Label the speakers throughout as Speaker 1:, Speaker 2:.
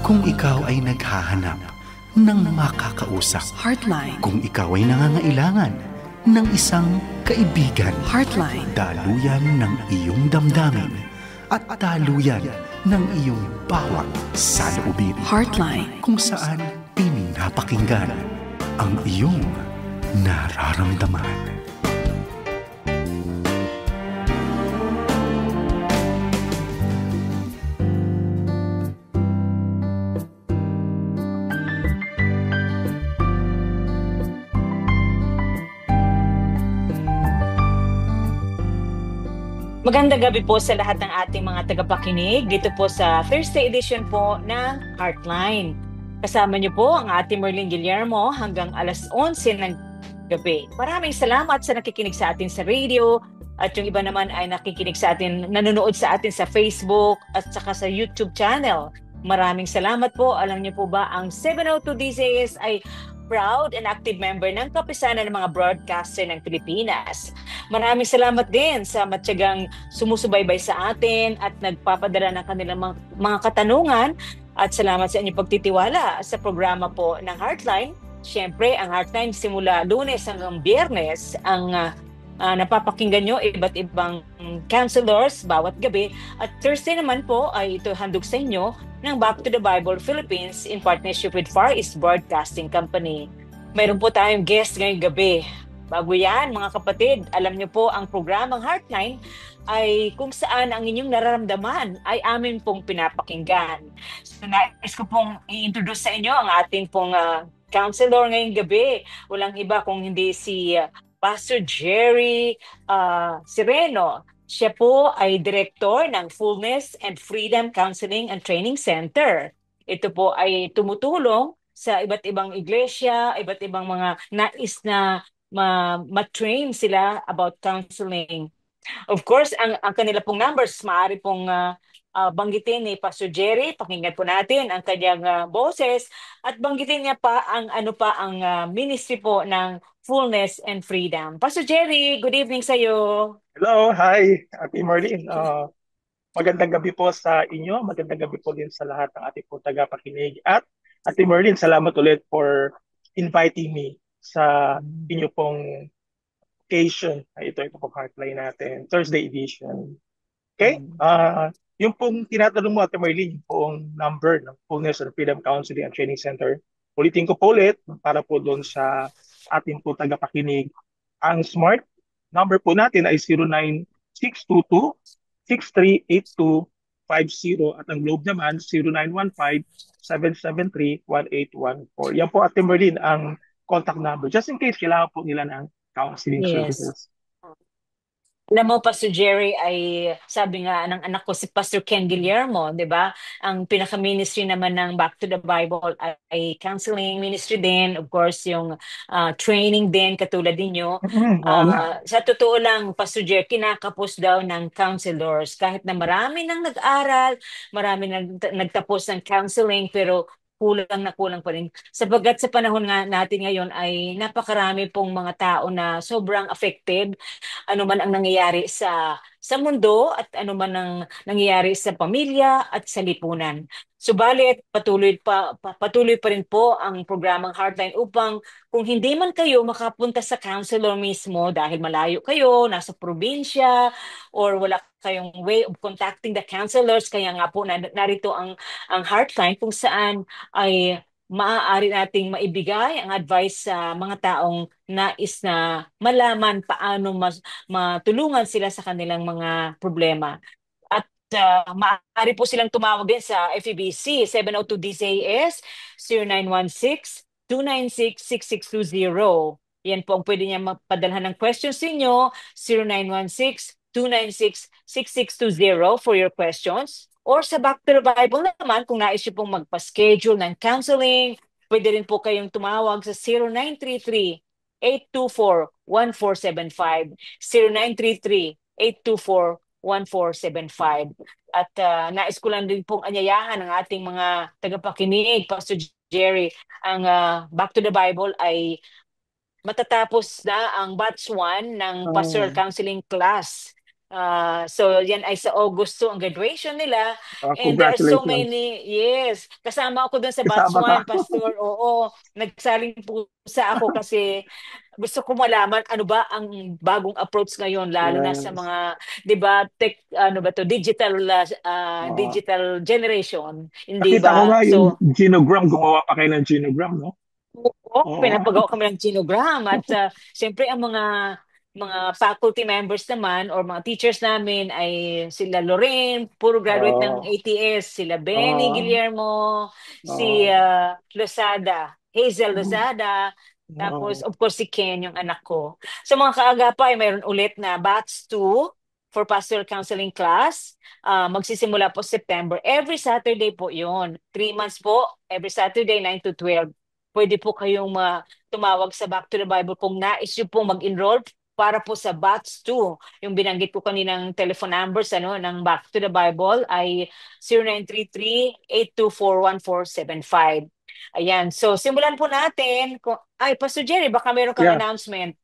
Speaker 1: Kung ikaw ay naghahanap ng makakausap.
Speaker 2: Heartline.
Speaker 1: Kung ikaw ay nangangailangan ng isang kaibigan.
Speaker 2: Heartline.
Speaker 1: Daluyan ng iyong damdamin at daluyan ng iyong bawat saloobin.
Speaker 2: Heartline.
Speaker 1: Kung saan pinapakinggan ang iyong nararamdaman.
Speaker 3: Magandang gabi po sa lahat ng ating mga tagapakinig dito po sa Thursday edition po ng Heartline. Kasama niyo po ang ating Merlin Guillermo hanggang alas 11 ng gabi. Maraming salamat sa nakikinig sa atin sa radio at yung iba naman ay nakikinig sa atin, nanonood sa atin sa Facebook at saka sa YouTube channel. Maraming salamat po. Alam niyo po ba ang 702 DZS ay proud and active member ng Kapisanan ng mga Broadcaster ng Pilipinas. Maraming salamat din sa matyagang sumusubaybay sa atin at nagpapadala ng kanilang mga katanungan at salamat sa inyong pagtitiwala sa programa po ng Heartline. Siyempre, ang Heartline simula Lunes hanggang Biyernes ang napapakinggan nyo iba't ibang counselors bawat gabi at Thursday naman po ay ito handog sa inyo ng Back to the Bible Philippines in partnership with Far East Broadcasting Company. Mayroon po tayong guest ngayong gabi. Bago yan, mga kapatid, alam niyo po ang programang Heartline ay kung saan ang inyong nararamdaman ay amin pong pinapakinggan. So nais ko pong i-introduce sa inyo ang ating pong counselor ngayong gabi. Walang iba kung hindi si Pastor Jerry Sireno. Siya po ay direktor ng Fullness and Freedom Counseling and Training Center. Ito po ay tumutulong sa iba't ibang iglesia, iba't ibang mga nais na ma-train sila about counseling. Of course, ang kanila pong numbers, maaari pong banggitin ni Pastor Jerry. Pakinggan po natin ang kanyang boses at banggitin niya pa ang ministry po ng Fullness and Freedom. Pastor Jerry, good evening sa iyo.
Speaker 4: Hello, hi, Ate Marlene. Magandang gabi po sa inyo. Magandang gabi po din sa lahat ng ating po tagapakinig. At Ate Marlene, salamat ulit for inviting me sa inyo pong occasion. Ito pong Heartline natin, Thursday edition. Okay? Yung pong tinatanong mo, Ate Marlene, yung pong number ng Fullness and Freedom Counseling and Training Center. Ulitin ko po ulit para po doon sa ating po tagapakinig. Ang smart number po natin ay 09622-638250 at ang Globe naman 0915-773-1814. Yan po, Ate Merlin, ang contact number just in case kailangan po nila ng counseling services.
Speaker 3: Alam mo, Pastor Jerry, ay sabi nga ng anak ko si Pastor Ken Guillermo, di ba? Ang pinaka-ministry naman ng Back to the Bible ay counseling ministry din. Of course, yung training din, katulad ninyo. Sa totoo lang, Pastor Jerry, kinakapos daw ng counselors. Kahit na marami nang nag-aral, marami nang nagtapos ng counseling, pero kulang pa rin. Sapagkat sa panahon nga natin ngayon ay napakarami pong mga tao na sobrang affected ano man ang nangyayari sa mundo at ano man ang nangyayari sa pamilya at sa lipunan. Subalit patuloy pa rin po ang programang Heartline upang kung hindi man kayo makapunta sa counselor mismo dahil malayo kayo, nasa probinsya or wala kayong way of contacting the counselors, kaya nga po narito ang Heartline kung saan ay maaari nating maibigay ang advice sa mga taong nais na malaman paano matulungan sila sa kanilang mga problema. At maaari po silang tumawag din sa FEBC 702 DZAS 0916-296-6620. Yan po ang pwede niya mapadalhan ng questions ninyo 0916-296-6620 for your questions. Or sa Back to the Bible naman, kung nais nyo pong magpa-schedule ng counseling, pwede rin po kayong tumawag sa 0933-824-1475. 0933-824-1475. At nais ko lang din pong anyayahan ng ating mga tagapakinig, Pastor Jerry, ang Back to the Bible ay matatapos na ang batch 1 ng pastoral counseling class. So yan ay sa August 2 ang graduation nila. And there are so
Speaker 4: Congratulations.
Speaker 3: many, yes. Kasama ako dun sa batch
Speaker 4: Kasama ka.
Speaker 3: 1, Pastor. Oo, nagsaling pusa ako kasi gusto ko malaman ano ba ang bagong approach ngayon lalo na sa
Speaker 4: Yes.
Speaker 3: mga 'di ba tech ano ba to
Speaker 4: Oo.
Speaker 3: digital generation, hindi
Speaker 4: Nakita ko
Speaker 3: ba?
Speaker 4: nga yung
Speaker 3: So
Speaker 4: genogram, gumawa pa kayo ng genogram, no?
Speaker 3: oo,
Speaker 4: Oo.
Speaker 3: pinapagawa kami ng genogram at siyempre ang mga faculty members naman or mga teachers namin ay sila Lorraine, puro graduate ng
Speaker 4: Oo.
Speaker 3: ATS, sila Benny
Speaker 4: Oo.
Speaker 3: Guillermo, si
Speaker 4: Oo.
Speaker 3: Lozada, Hazel Lozada, tapos
Speaker 4: Oo.
Speaker 3: of course si Ken, yung anak ko. Sa mga kaagapay, mayroon ulit na batch 2 for pastoral counseling class. Magsisimula po September. Every Saturday po yon. 3 months po, every Saturday 9 to 12. Pwede po kayong tumawag sa Back to the Bible kung nais nyo pong mag-enroll para po sa batch 2. Yung binanggit ko kaninang telephone numbers ng Back to the Bible ay 0933-824-1475. Ayan. So, simulan po natin. Ay, Pastor Jerry, baka meron kang
Speaker 4: Yeah.
Speaker 3: announcement.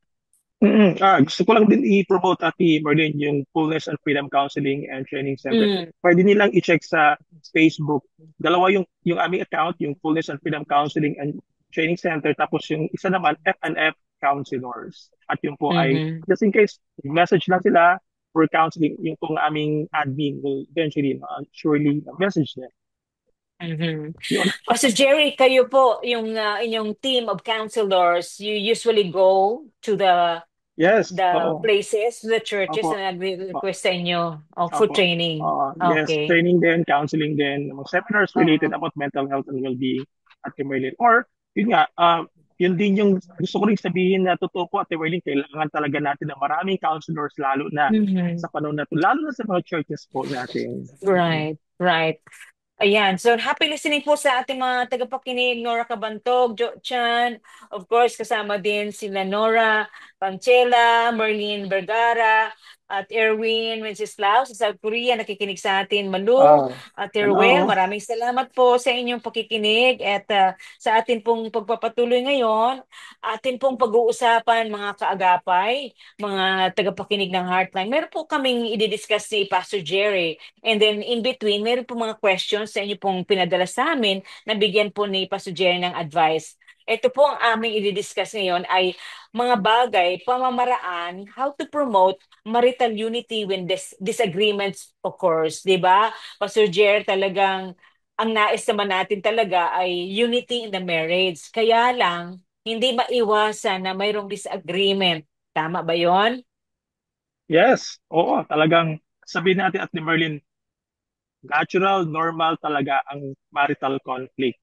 Speaker 4: Gusto ko lang din i-promote, Ate Marlene, yung Fullness and Freedom Counseling and Training Center.
Speaker 3: Mm.
Speaker 4: Pwede nilang i-check sa Facebook. Dalawa yung aming account, yung Fullness and Freedom Counseling and Training Center. Tapos yung isa naman, F&F Counselors. At yun po ay,
Speaker 3: Mhm.
Speaker 4: just in case, message lang sila for counseling. Yung pong aming admin will eventually, surely message them.
Speaker 3: Mhm.
Speaker 4: Yun.
Speaker 3: Pastor Jerry, kayo po, yung inyong team of counselors, you usually go to
Speaker 4: Yes.
Speaker 3: the
Speaker 4: Oo.
Speaker 3: places, the churches
Speaker 4: Opo.
Speaker 3: na nagre-request sa inyo for
Speaker 4: Opo.
Speaker 3: training.
Speaker 4: Yes,
Speaker 3: Okay.
Speaker 4: training din, counseling din, mga seminars related
Speaker 3: Oo.
Speaker 4: about mental health and well-being at Merlin. Or, yun nga, yun din yung gusto ko rin sabihin na totoo po at Merlin, kailangan talaga natin ng maraming counselors lalo na
Speaker 3: Mhm.
Speaker 4: sa panahon na to, lalo na sa mga churches po natin.
Speaker 3: Right, right. Ayan. So, happy listening po sa ating mga tagapakinig, Nora Cabantog, Jo Chan, of course, kasama din sila Nora Panchela, Merlin Vergara, at Erwin Wenceslao sa South Korea, nakikinig sa atin, Malu,
Speaker 4: Ah,
Speaker 3: at Teruel,
Speaker 4: hello.
Speaker 3: maraming salamat po sa inyong pakikinig at sa atin pong pagpapatuloy ngayon, atin pong pag-uusapan mga kaagapay, mga tagapakinig ng Heartline. Meron po kaming i-discuss si Pastor Jerry. And then in between, meron po mga questions sa inyo pong pinadala sa amin na bigyan po ni Pastor Jerry ng advice. Ito po ang aming i-discuss ngayon ay mga bagay, pamamaraan, how to promote marital unity when disagreements occurs, di ba? Pastor Jerry, talagang ang nais naman natin talaga ay unity in the marriage. Kaya lang, hindi maiwasan na mayroong disagreement. Tama ba yon?
Speaker 4: Yes, oo, talagang sabihin natin at Merlin, natural, normal talaga ang marital conflict.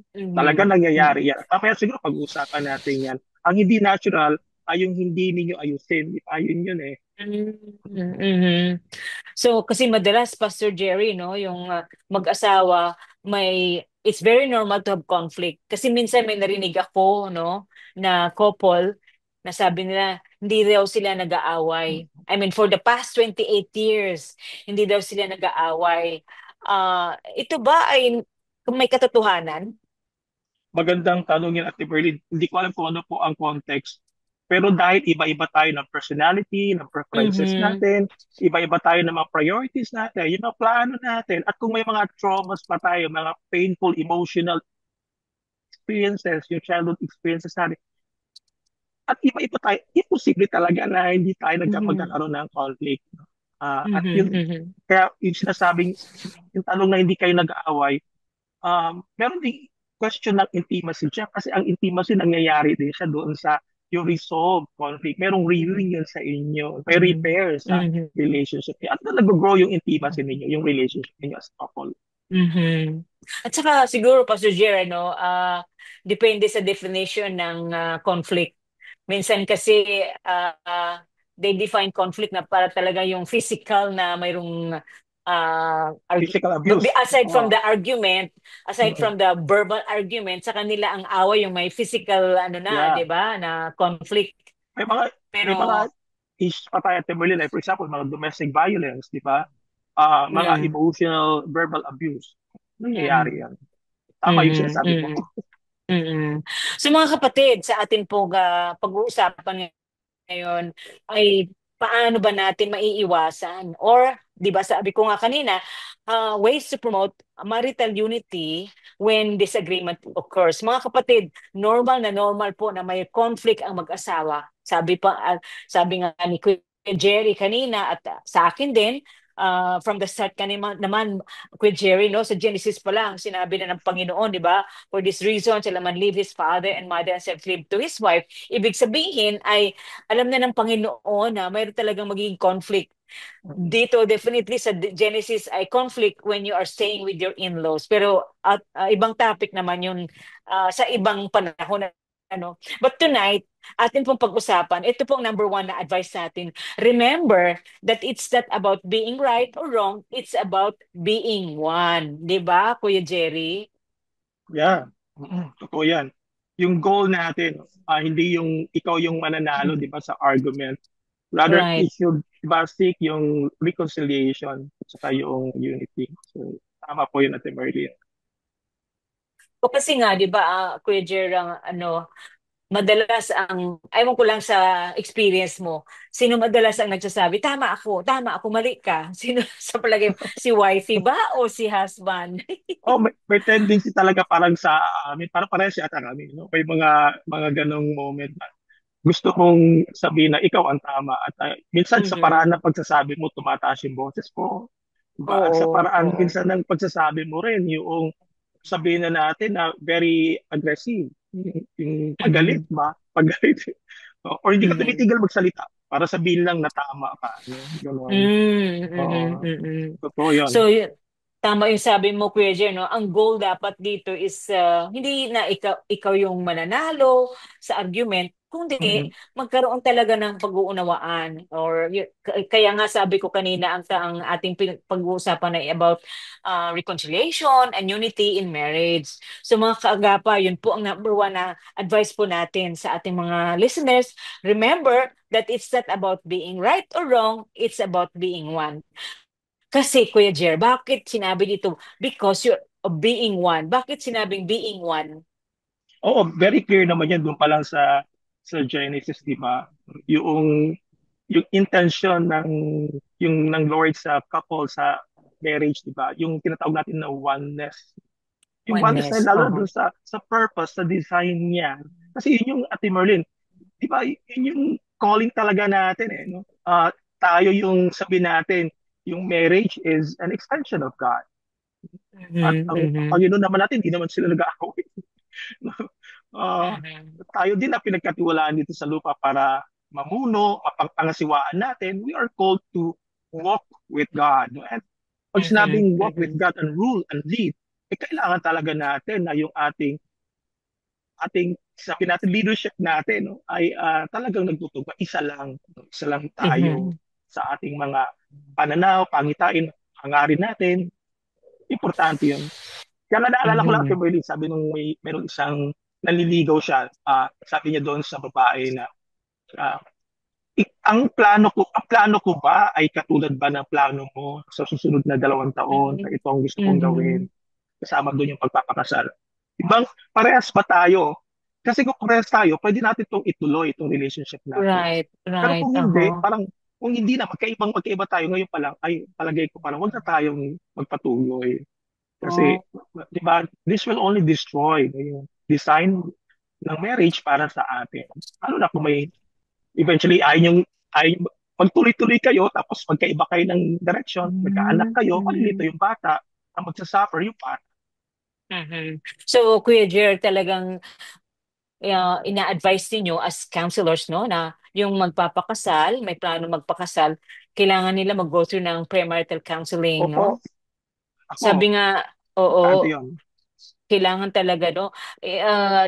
Speaker 4: Talaga
Speaker 3: Mhm.
Speaker 4: nangyayari yan. Kaya siguro pag-uusapan natin yan. Ang hindi natural ay yung hindi ninyo ayusin. Ayun yun eh.
Speaker 3: Mhm. So kasi madalas Pastor Jerry no, yung mag-asawa it's very normal to have conflict. Kasi minsan may narinig ako no na couple na sabi nila hindi daw sila nag-aaway. I mean for the past 28 years hindi daw sila nag-aaway. Ito ba ay may katotohanan?
Speaker 4: Magandang tanong yan, Ate Berlin. Hindi ko alam kung ano po ang context. Pero dahil iba-iba tayo ng personality, ng preferences
Speaker 3: Mhm.
Speaker 4: natin, iba-iba tayo ng mga priorities natin, yung mga plano natin, at kung may mga traumas pa tayo, mga painful emotional experiences, yung childhood experiences natin, at iba-iba tayo, imposible talaga na hindi tayo
Speaker 3: Mhm.
Speaker 4: magkakaroon ng conflict. At
Speaker 3: Mhm.
Speaker 4: yun,
Speaker 3: Mhm.
Speaker 4: kaya yung sinasabing, yung tanong na hindi kayo nag-aaway, meron ding question ng intimacy siya kasi ang intimacy nangyayari din siya doon sa yung resolve conflict. Merong reunion sa inyo, may
Speaker 3: Mhm.
Speaker 4: repair sa
Speaker 3: Mhm.
Speaker 4: relationship niyo. At na nag-grow yung intimacy ninyo, yung relationship ninyo as a couple.
Speaker 3: Mhm. At saka siguro Pastor Jer, depende sa definition ng conflict. Minsan kasi they define conflict na para talaga yung physical na mayroong
Speaker 4: Physical abuse.
Speaker 3: aside from
Speaker 4: Oh,
Speaker 3: the argument, aside
Speaker 4: mm.
Speaker 3: from the verbal argument, sa kanila ang away yung may physical na,
Speaker 4: Yeah.
Speaker 3: 'di ba, na conflict.
Speaker 4: May mga may mga
Speaker 3: Pero
Speaker 4: issues pa tayo at like for example, mga domestic violence, di ba? Mga
Speaker 3: mm,
Speaker 4: emotional verbal abuse. Nangyayari
Speaker 3: mm,
Speaker 4: yan. Tama yung
Speaker 3: mm,
Speaker 4: sinasabi mo.
Speaker 3: mm. Mm. So mga kapatid, sa atin pong pag-uusapan ngayon ay paano ba natin maiiwasan? Or, di ba sabi ko nga kanina, ways to promote marital unity when disagreement occurs. Mga kapatid, normal po na may conflict ang mag-asawa. Sabi nga ni Kuya Jerry kanina at sa akin din, from the start kanina naman, Kuya Jerry, no, sa Genesis pa lang, sinabi na ng Panginoon, di ba? For this reason, shall a man leave his father and mother and shall cleave to his wife. Ibig sabihin ay alam na ng Panginoon na mayroon talagang magiging conflict. Dito, definitely sa Genesis ay conflict when you are staying with your in-laws. Pero at ibang topic naman yun sa ibang panahon. Ano. But tonight, atin pong pag-usapan, ito pong number one na advice natin. Remember that it's not about being right or wrong, it's about being one. Di ba, Kuya Jerry?
Speaker 4: Yeah, totoo yan. Yung goal natin, hindi yung ikaw yung mananalo, di ba, sa argument. Rather,
Speaker 3: Right.
Speaker 4: it should, di ba, seek yung reconciliation at saka yung unity. So, tama po yun, Ate Merlin.
Speaker 3: O kasi nga, di ba, Kuya Jerry, ano, madalas ewan ko lang sa experience mo, sino madalas ang nagsasabi, tama ako, mali ka. Sino sa palagay mo? Si wifey ba o si husband?
Speaker 4: Oh, may tendency talaga parang sa amin, parang parehas yata kami, no? May mga ganong moment na gusto kong sabihin na ikaw ang tama at minsan sa
Speaker 3: Mhm.
Speaker 4: paraan ng pagsasabi mo tumataas yung boses ko. Diba? At sa
Speaker 3: Oo,
Speaker 4: paraan
Speaker 3: oo.
Speaker 4: minsan ng pagsasabi mo rin yung sabihin na natin na very aggressive. Yung paggalit
Speaker 3: Mhm.
Speaker 4: ba? Paggalit. Or hindi ka
Speaker 3: Mhm.
Speaker 4: tumitigil magsalita para sabihin lang na tama ka. No? Ganon.
Speaker 3: Mm,
Speaker 4: Oo.
Speaker 3: mhm, mhm.
Speaker 4: Totoo yun.
Speaker 3: So, tama yung sabi mo, Kuya Jer, no? Ang goal dapat dito is hindi na ikaw yung mananalo sa argument, kundi
Speaker 4: Mm-mm.
Speaker 3: magkaroon talaga ng pag-uunawaan. Kaya nga sabi ko kanina, ang ating pag-uusapan ay about reconciliation and unity in marriage. So mga kaagapa, yun po ang number one na advice po natin sa ating mga listeners. Remember that it's not about being right or wrong, it's about being one. Kasi Kuya Jer, bakit sinabi dito? Because you're being one. Bakit sinabing being one?
Speaker 4: Oo, very clear naman yan doon pa lang sa Genesis, di ba? Yung yung intention ng Lord sa couple sa marriage, di ba? Yung tinatawag natin na oneness. Yung oneness
Speaker 3: Oneness.
Speaker 4: na lalo
Speaker 3: Uh-huh.
Speaker 4: doon sa purpose, sa design niya. Kasi yun yung Ate Merlin, di ba? Yun yung calling talaga natin eh, no? Tayo yung sabi natin, yung marriage is an extension of God. At
Speaker 3: Mhm,
Speaker 4: ang
Speaker 3: mhm,
Speaker 4: Panginoon naman natin, hindi naman sila nag-aaway. Ah,
Speaker 3: mhm,
Speaker 4: tayo din na pinagkatiwalaan dito sa lupa para mamuno, mapangasiwaan natin. We are called to walk with God. No? And pag
Speaker 3: mhm,
Speaker 4: sinabing walk with
Speaker 3: mhm,
Speaker 4: God and rule and lead, kailangan talaga natin na yung ating sabi natin leadership natin no, ay talagang nagtutugma isa lang tayo
Speaker 3: mhm,
Speaker 4: sa ating mga pananaw, pangitain, hangarin natin. Importante 'yun. Kaya nga naalala ko lang kay
Speaker 3: mhm.
Speaker 4: Merlin, sabi nung meron isang nanliligaw siya, sabi niya doon sa babae na ah, ang plano ko ba ay katulad ba ng plano mo sa susunod na 2 taon na
Speaker 3: Mhm,
Speaker 4: ito ang gusto kong gawin?
Speaker 3: mhm.
Speaker 4: Kasama doon yung pagpapakasal. Ibang parehas ba tayo? Kasi kung parehas tayo, pwede natin itong ituloy, itong relationship natin.
Speaker 3: Right,
Speaker 4: Pero
Speaker 3: right.
Speaker 4: kung hindi,
Speaker 3: Uh-huh.
Speaker 4: parang kung hindi na, magkaiba tayo ngayon pa lang, ay palagay ko parang wag na tayong magpatuloy. Kasi,
Speaker 3: Oh.
Speaker 4: di ba, this will only destroy yung design ng marriage para sa atin. Ano na kung may eventually pag tuloy-tuloy kayo, tapos magkaiba kayo ng direction, magkaanak
Speaker 3: Mhm,
Speaker 4: kayo, malilito
Speaker 3: mhm,
Speaker 4: yung bata, ang magsasuffer yung bata.
Speaker 3: mhm. So, Kuya Jer, talagang ina-advise ninyo as counselors, no, na yung magpapakasal, may plano magpakasal, kailangan nila mag-go through ng premarital counseling,
Speaker 4: Opo,
Speaker 3: no?
Speaker 4: ako,
Speaker 3: Sabi nga,
Speaker 4: importante
Speaker 3: oo,
Speaker 4: yun.
Speaker 3: kailangan talaga, no?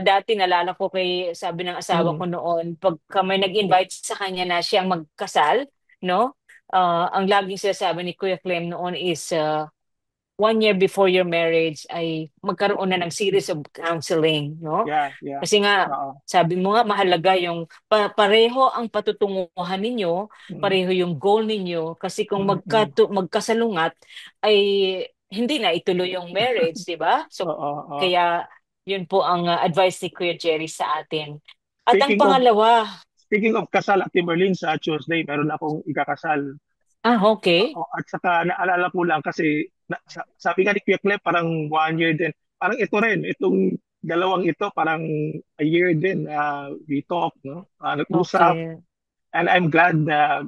Speaker 3: Dati nalala ko sabi ng asawa
Speaker 4: Mm,
Speaker 3: ko noon, pag may nag-invite sa kanya na siyang magkasal, no? Ang laging sinasabi ni Kuya Clem noon is, 1 year before your marriage ay magkaroon na ng series of counseling, no?
Speaker 4: yeah, yeah.
Speaker 3: Kasi nga,
Speaker 4: Oo.
Speaker 3: sabi mo nga, mahalaga yung pareho ang patutunguhan ninyo,
Speaker 4: Mm,
Speaker 3: pareho yung goal ninyo, kasi kung
Speaker 4: mm, mm.
Speaker 3: magkasalungat, ay hindi na ituloy yung marriage, di ba? So,
Speaker 4: Oo, oo.
Speaker 3: kaya yun po ang advice ni Kuya Jerry sa atin. At ang
Speaker 4: Speaking of
Speaker 3: pangalawa,
Speaker 4: speaking of kasal, Ate Merlin, sa Tuesday, meron akong ikakasal.
Speaker 3: Okay.
Speaker 4: At saka naalala ko lang kasi sabi nga ni Kuya Clem, parang 1 year din. Parang ito rin, itong dalawang ito, parang a year din. We talk, no? Nag-usap.
Speaker 3: Okay.
Speaker 4: And I'm glad na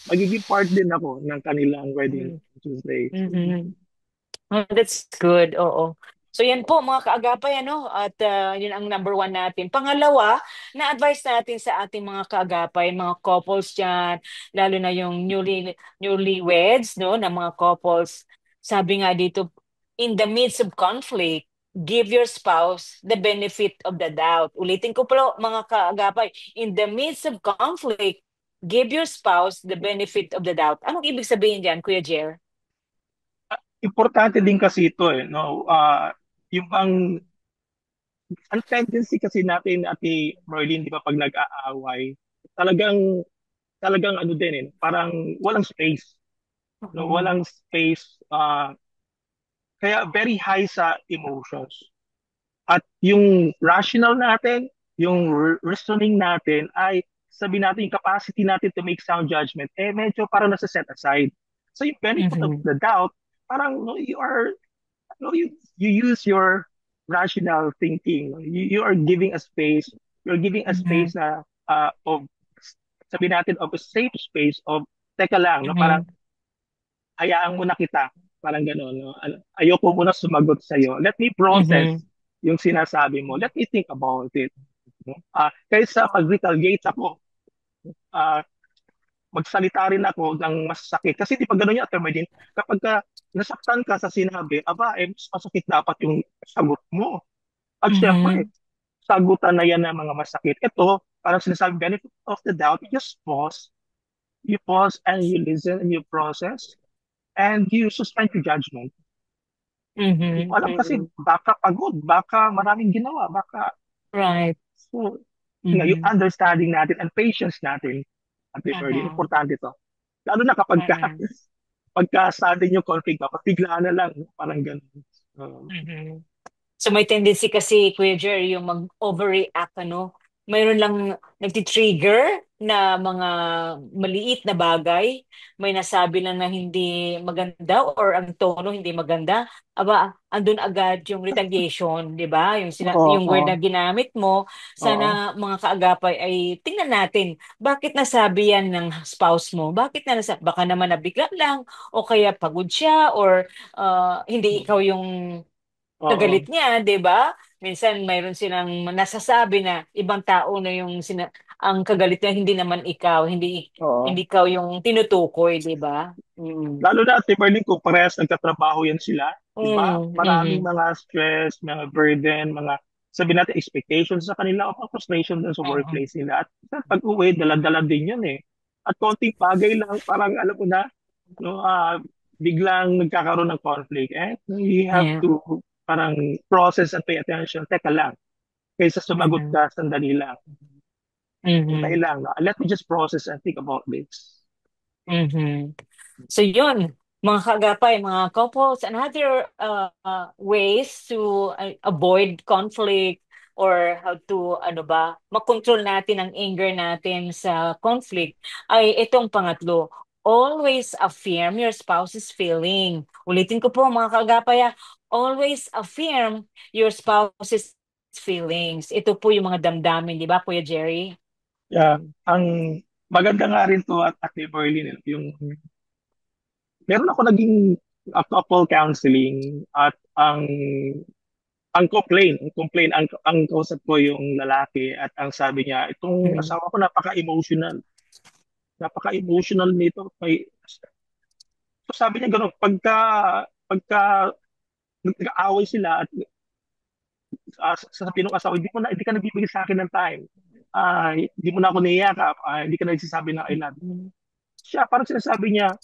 Speaker 4: magiging part din ako ng kanilang wedding Tuesday.
Speaker 3: Mm-hmm. Oh, that's good. Oo. So yan po mga kaagapay ano at yun ang number one natin. Pangalawa, na-advise natin sa ating mga kaagapay, mga couples diyan, lalo na yung newlyweds no, na mga couples. Sabi nga dito, in the midst of conflict, give your spouse the benefit of the doubt. Ulitin ko po mga kaagapay, in the midst of conflict, give your spouse the benefit of the doubt. Anong ibig sabihin diyan, Kuya Jer?
Speaker 4: Importante din kasi ito no? Yung ang tendency kasi natin, Ate Merlin, di ba, pag nag-aaway, talagang, talagang ano din parang walang space. No?
Speaker 3: Mhm.
Speaker 4: Walang space. Kaya very high sa emotions. At yung rational natin, yung reasoning natin ay sabi natin yung capacity natin to make sound judgment, medyo parang nasa set aside. So yung benefit of
Speaker 3: Mhm.
Speaker 4: the doubt, parang no, you use your rational thinking. You are giving a space. You're giving a
Speaker 3: Mhm.
Speaker 4: space na of sabi natin of a safe space of teka lang, no? Parang
Speaker 3: Mhm.
Speaker 4: hayaan mo na kita. Parang gano'n, no? Ayoko muna sumagot sa'yo. Let me process
Speaker 3: Mhm.
Speaker 4: yung sinasabi mo. Let me think about it. No? Kaysa mag-retaliate ako, ah, magsalita rin ako ng masakit. Kasi di pa gano'n yung Atty. Kapag nasaktan ka sa sinabi, mas masakit dapat yung sagot mo. At syempre,
Speaker 3: Mhm.
Speaker 4: sagutan na yan ng mga masakit. Ito, parang sinasabi, benefit of the doubt, you just pause. You pause and you listen and you process and you suspend your judgment. Hindi mo
Speaker 3: Mhm.
Speaker 4: alam kasi
Speaker 3: Mhm.
Speaker 4: baka pagod, baka maraming ginawa, baka
Speaker 3: Right.
Speaker 4: so yung
Speaker 3: Mhm.
Speaker 4: understanding natin and patience natin at the very
Speaker 3: Mhm.
Speaker 4: importante to. Lalo na kapag
Speaker 3: Mhm.
Speaker 4: pagka sudden yung conflict, baka bigla na lang, parang ganun.
Speaker 3: Mhm. So may tendency kasi, Kuya Jer, yung mag-overreact, ano? Mayroon lang nagtitrigger na mga maliit na bagay. May nasabi lang na hindi maganda or ang tono hindi maganda. Aba, andun agad yung retaliation, di ba?
Speaker 4: Oo,
Speaker 3: Yung word
Speaker 4: oo,
Speaker 3: na ginamit mo,
Speaker 4: oo,
Speaker 3: sana mga kaagapay ay tingnan natin, bakit nasabi yan ng spouse mo? Bakit na nasabi? Baka naman nabigla lang o kaya pagod siya or hindi ikaw yung
Speaker 4: oo,
Speaker 3: kagalit niya, 'di ba? Minsan mayroon silang nasasabi na ibang tao na yung ang kagalit niya hindi naman ikaw, hindi
Speaker 4: oo.
Speaker 3: ikaw yung tinutukoy, 'di ba? Mm.
Speaker 4: Lalo na at Merlin, kung parehas nagtatrabaho yan sila, di ba?
Speaker 3: Mm,
Speaker 4: Maraming
Speaker 3: mhm.
Speaker 4: mga stress, mga burden, mga sabi natin expectations sa kanila o frustration dun sa
Speaker 3: Oo.
Speaker 4: workplace nila. At pag-uwi, dala-dala din yun eh. At konting bagay lang, parang alam mo na, no, biglang nagkakaroon ng conflict. You have
Speaker 3: Yeah.
Speaker 4: to parang process and pay attention. Teka lang, kaysa sumagot
Speaker 3: Mhm.
Speaker 4: ka, sandali lang. Hintay
Speaker 3: Mhm.
Speaker 4: lang. No? Let me just process and think about this.
Speaker 3: Mhm. So yun, mga kagapay, mga couples, another ways to avoid conflict or how to, ano ba, makontrol natin ang anger natin sa conflict ay itong pangatlo. Always affirm your spouse's feeling. Ulitin ko po mga kagapay, always affirm your spouse's feelings. Ito po yung mga damdamin, di ba, Kuya Jerry?
Speaker 4: Yeah,
Speaker 3: Mm.
Speaker 4: ang maganda nga rin to at Berlin, yung meron ako naging couple counseling at ang kausap ko yung lalaki at ang sabi niya, itong
Speaker 3: Mm.
Speaker 4: asawa ko napaka-emotional nito. So sabi niya gano'n, pagka nag-aaway sila at sasabihin ng asawa, hindi ka nagbibigay sa akin ng time. Hindi mo na ako niyayakap, hindi ka nagsasabi ng I love you.
Speaker 3: Mm.
Speaker 4: Siya, parang sinasabi niya,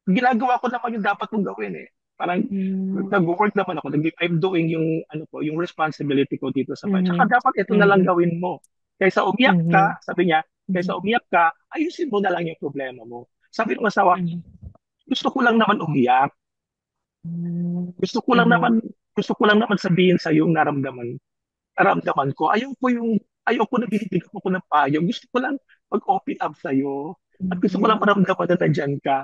Speaker 4: ginagawa ko naman yung dapat kong gawin eh. Parang
Speaker 3: Mm.
Speaker 4: nag-work naman ako. I'm doing yung ano ko, yung responsibility ko dito sa bahay. Tsaka
Speaker 3: Mhm.
Speaker 4: dapat ito na lang
Speaker 3: Mhm.
Speaker 4: gawin mo. Kaysa umiyak ka,
Speaker 3: Mhm.
Speaker 4: sabi niya, kaysa
Speaker 3: Mhm.
Speaker 4: umiyak ka, ayusin mo na lang yung problema mo. Sabi ng asawa,
Speaker 3: Mhm.
Speaker 4: gusto ko lang naman umiyak.
Speaker 3: Mhm.
Speaker 4: Gusto ko lang
Speaker 3: Mhm.
Speaker 4: naman gusto ko lang naman sabihin sa yung naramdaman ko. Ayaw ko yung ayoko na binibigyan mo ko ng payo. Gusto ko lang mag-open up sa'yo. At gusto ko lang
Speaker 3: Mhm.
Speaker 4: maramdaman na nandyan ka.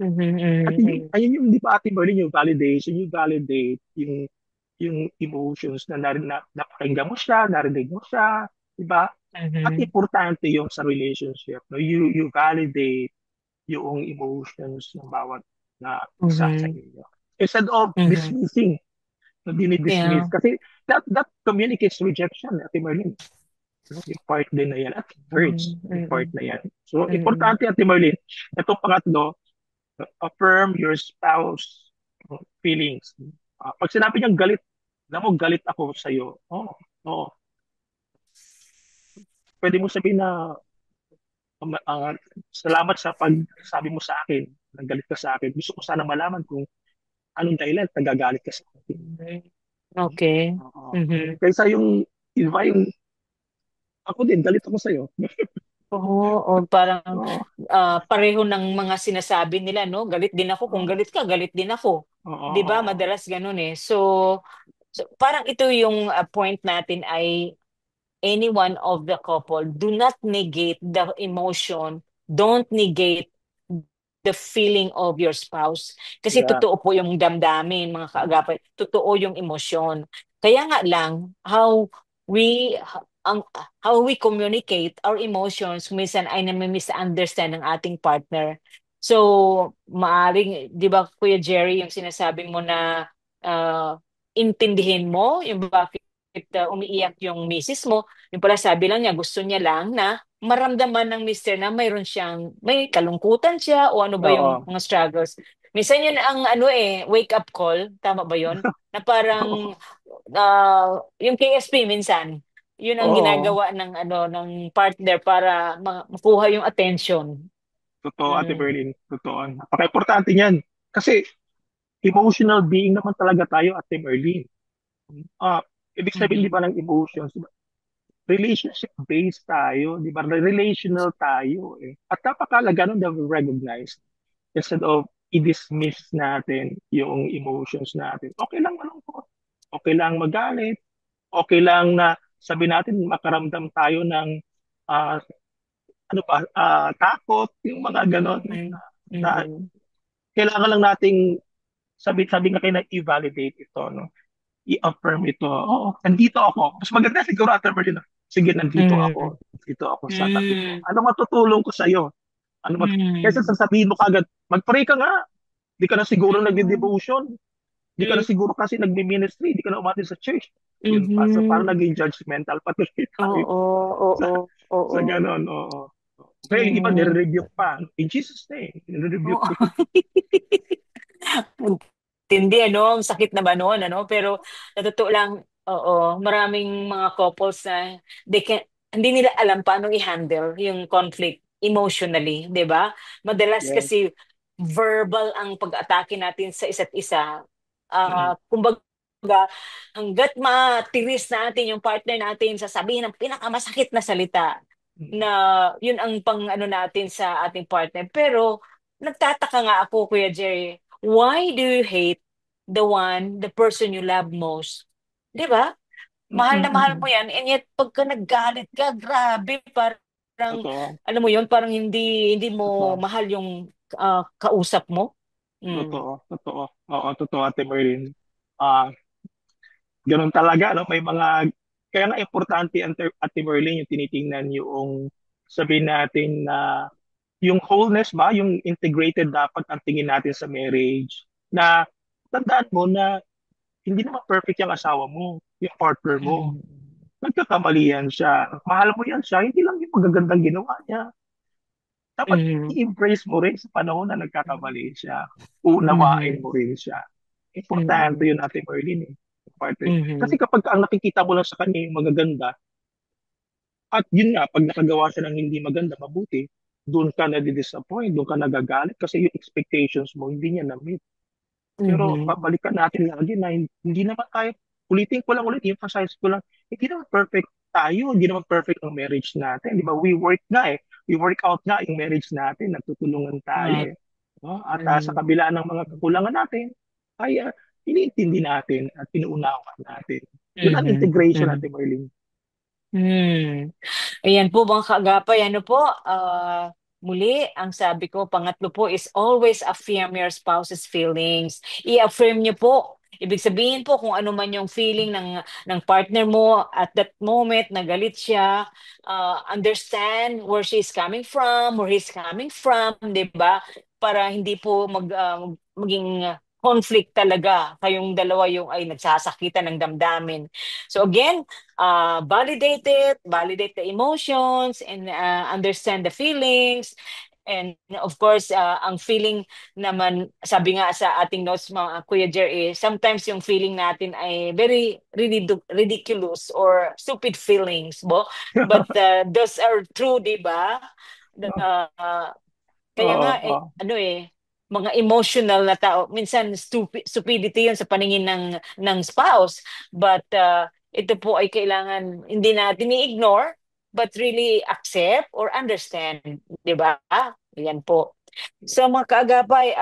Speaker 3: Mhm.
Speaker 4: At
Speaker 3: Mhm.
Speaker 4: ayun yung, di ba, Ate Merlin, yung validation, yung validate, yung emotions na, napakinggan mo siya, narinig mo siya, di ba? At
Speaker 3: Mhm.
Speaker 4: importante yung sa relationship, no? You validate yung emotions ng bawat na isa sa
Speaker 3: Mhm.
Speaker 4: inyo. Instead of
Speaker 3: Mhm.
Speaker 4: dismissing, na dinidismiss.
Speaker 3: Yeah.
Speaker 4: Kasi that communicates rejection, Ate Merlin. No? Yung part din na yan. At hurts
Speaker 3: Mhm.
Speaker 4: yung part
Speaker 3: Mhm.
Speaker 4: na yan. So,
Speaker 3: Mhm.
Speaker 4: importante, Ate Merlin, itong pangatlo, affirm your spouse feelings. Pag sinabi niyang galit, alam mo, galit ako sa'yo. Oo, oo. Pwede mo sabihin na salamat sa pagsabi mo sa akin, nagalit ka sa akin. Gusto ko sana malaman kung anong dahilan nagagalit ka sa akin.
Speaker 3: Mhm. Okay.
Speaker 4: Oo.
Speaker 3: Mhm.
Speaker 4: Kaysa yung, iba yung, ako din, galit ako sa'yo.
Speaker 3: Oo, o parang
Speaker 4: Oo,
Speaker 3: pareho ng mga sinasabi nila, no? Galit din ako. Kung
Speaker 4: oo,
Speaker 3: galit ka, galit din ako.
Speaker 4: oo,
Speaker 3: 'Di ba?
Speaker 4: oo.
Speaker 3: Madalas ganun eh. So parang ito yung point natin ay any one of the couple, do not negate the emotion, don't negate the feeling of your spouse. Kasi
Speaker 4: Yeah.
Speaker 3: totoo po yung damdamin, mga kaagapay, totoo yung emosyon. Kaya nga lang, we ang how we communicate our emotions minsan ay nami-misunderstand ng ating partner. So, maaring, 'di ba Kuya Jerry, yung sinasabi mo na uh, intindihin mo yung bakit umiiyak yung misis mo, yung pala sabi lang niya, gusto niya lang na maramdaman ng mister na mayroon siyang, may kalungkutan siya o ano ba yung
Speaker 4: Oo.
Speaker 3: mga struggles. Minsan yun ang ano wake up call, tama ba yun? Na parang yung KSP minsan, yun ang
Speaker 4: Oo.
Speaker 3: ginagawa ng ng partner para makuha yung attention.
Speaker 4: Totoo, Ate
Speaker 3: Mm.
Speaker 4: Berlin. Totoo. Napaka-importante niyan. Kasi emotional being naman talaga tayo, Ate Merlin. Ah, ibig sabihin, di
Speaker 3: Mhm.
Speaker 4: ba, ng emotions, di ba? Relationship-based tayo, di ba? Relational tayo eh. At napakalaga nun na we recognize instead of i-dismiss natin yung emotions natin. Okay lang malungkot. Okay lang magalit. Okay lang na sabi natin makaramdam tayo ng ah, ano pa, takot, yung mga ganon
Speaker 3: Mhm.
Speaker 4: na
Speaker 3: Mhm.
Speaker 4: kailangan lang nating sabi nga kayo na i-validate ito, no? I-affirm ito. Oo, nandito ako. Mas maganda siguro at Berlin, sige, nandito
Speaker 3: Mhm.
Speaker 4: ako. Nandito ako sa tabi mo.
Speaker 3: Mhm.
Speaker 4: Ano matutulong ko sa'yo? Kaysa
Speaker 3: Mhm.
Speaker 4: sasabihin mo kagad, mag-pray ka nga. Di ka na siguro
Speaker 3: Mhm.
Speaker 4: nagde-devotion. Di ka na siguro kasi nagmi-ministry. Di ka na umatin sa church. Yun pa. So parang
Speaker 3: Mhm.
Speaker 4: naging judgmental patuloy tayo
Speaker 3: Oo,
Speaker 4: sa,
Speaker 3: oo,
Speaker 4: sa
Speaker 3: oo.
Speaker 4: ganon. Oo. Kaya yung iba,
Speaker 3: Mm.
Speaker 4: nire-rebuke pa. In Jesus' name, nire-rebuke
Speaker 3: Oo.
Speaker 4: ko.
Speaker 3: Tindi, ano? Ang sakit naman noon, ano? Pero, sa totoo lang, oo, maraming mga couples na hindi nila alam paano i-handle yung conflict emotionally, di ba? Madalas
Speaker 4: Yes.
Speaker 3: kasi verbal ang pag-atake natin sa isa't isa.
Speaker 4: Mm.
Speaker 3: Kumbaga, hanggat matiris natin yung partner natin, sasabihin ng pinakamasakit na salita
Speaker 4: Mm.
Speaker 3: na yun ang pang ano natin sa ating partner. Pero, nagtataka nga ako, Kuya Jerry, why do you hate the person you love most? 'Di ba?
Speaker 4: Mm,
Speaker 3: Mahal na
Speaker 4: mm,
Speaker 3: mahal mo
Speaker 4: mm.
Speaker 3: 'yan, and yet pagka naggalit ka, grabe, parang
Speaker 4: Totoo.
Speaker 3: alam mo 'yon, parang hindi mo
Speaker 4: Totoo.
Speaker 3: mahal yung kausap mo. Mm.
Speaker 4: Totoo. Totoo. Oo, totoo, Ate Maylin. Ah, ganun talaga, no? May mga, kaya nga importante, Ate Maylin, yung tinitingnan yung sabihin natin na yung wholeness ba, yung integrated dapat ang tingin natin sa marriage. Na tandaan mo na hindi naman perfect yung asawa mo, yung partner mo.
Speaker 3: Mm.
Speaker 4: Nagkakamali yan siya. Mahal mo yan siya, hindi lang yung magagandang ginawa niya. Dapat
Speaker 3: Mm.
Speaker 4: i-embrace mo rin sa panahon na nagkakamali siya. Unawain
Speaker 3: Mm.
Speaker 4: mo rin siya. Importante
Speaker 3: Mm.
Speaker 4: yun, Ate Merlin. Eh. Partner. Kasi
Speaker 3: Mm.
Speaker 4: kapag ang nakikita mo lang sa kanya yung magaganda, at yun nga, pag nakagawa siya ng hindi maganda, mabuti, doon ka na-disappoint, doon ka nagagalit kasi yung expectations mo hindi niya na-meet. Pero
Speaker 3: Mm.
Speaker 4: babalikan natin lagi na hindi naman tayo, ulitin ko lang ulit, emphasize ko lang, hindi naman perfect tayo, hindi naman perfect ang marriage natin. Di ba? We work nga eh. We work out nga yung marriage natin, nagtutulungan tayo
Speaker 3: Right.
Speaker 4: eh. No? At sa
Speaker 3: Mm.
Speaker 4: kabila ng mga kakulangan natin, ay iniintindi natin at pinuunawa natin. Yun ang
Speaker 3: Mhm.
Speaker 4: integration
Speaker 3: Mhm.
Speaker 4: natin, Marlene.
Speaker 3: Hmm. Ayan po mga kaagapay, ano po, muli, ang sabi ko, pangatlo po is always affirm your spouse's feelings. I-affirm niyo po. Ibig sabihin po kung ano man yung feeling ng partner mo at that moment, na galit siya, understand where she's coming from, where he's coming from, di ba? Para hindi po maging conflict talaga. Kayong dalawa yung ay nagsasakitan ng damdamin. So again, validate the emotions, and understand the feelings. And of course, ang feeling naman, sabi nga sa ating notes, mga Kuya Jer, sometimes yung feeling natin ay very ridiculous or stupid feelings, but those are true, di ba? Uh, Kaya
Speaker 4: Oo,
Speaker 3: nga,
Speaker 4: oo.
Speaker 3: ano mga emotional na tao, minsan stupidity yun sa paningin ng spouse. But ito po ay kailangan hindi natin i-ignore, but really accept or understand. Di ba? Yan po. So mga kaagapay,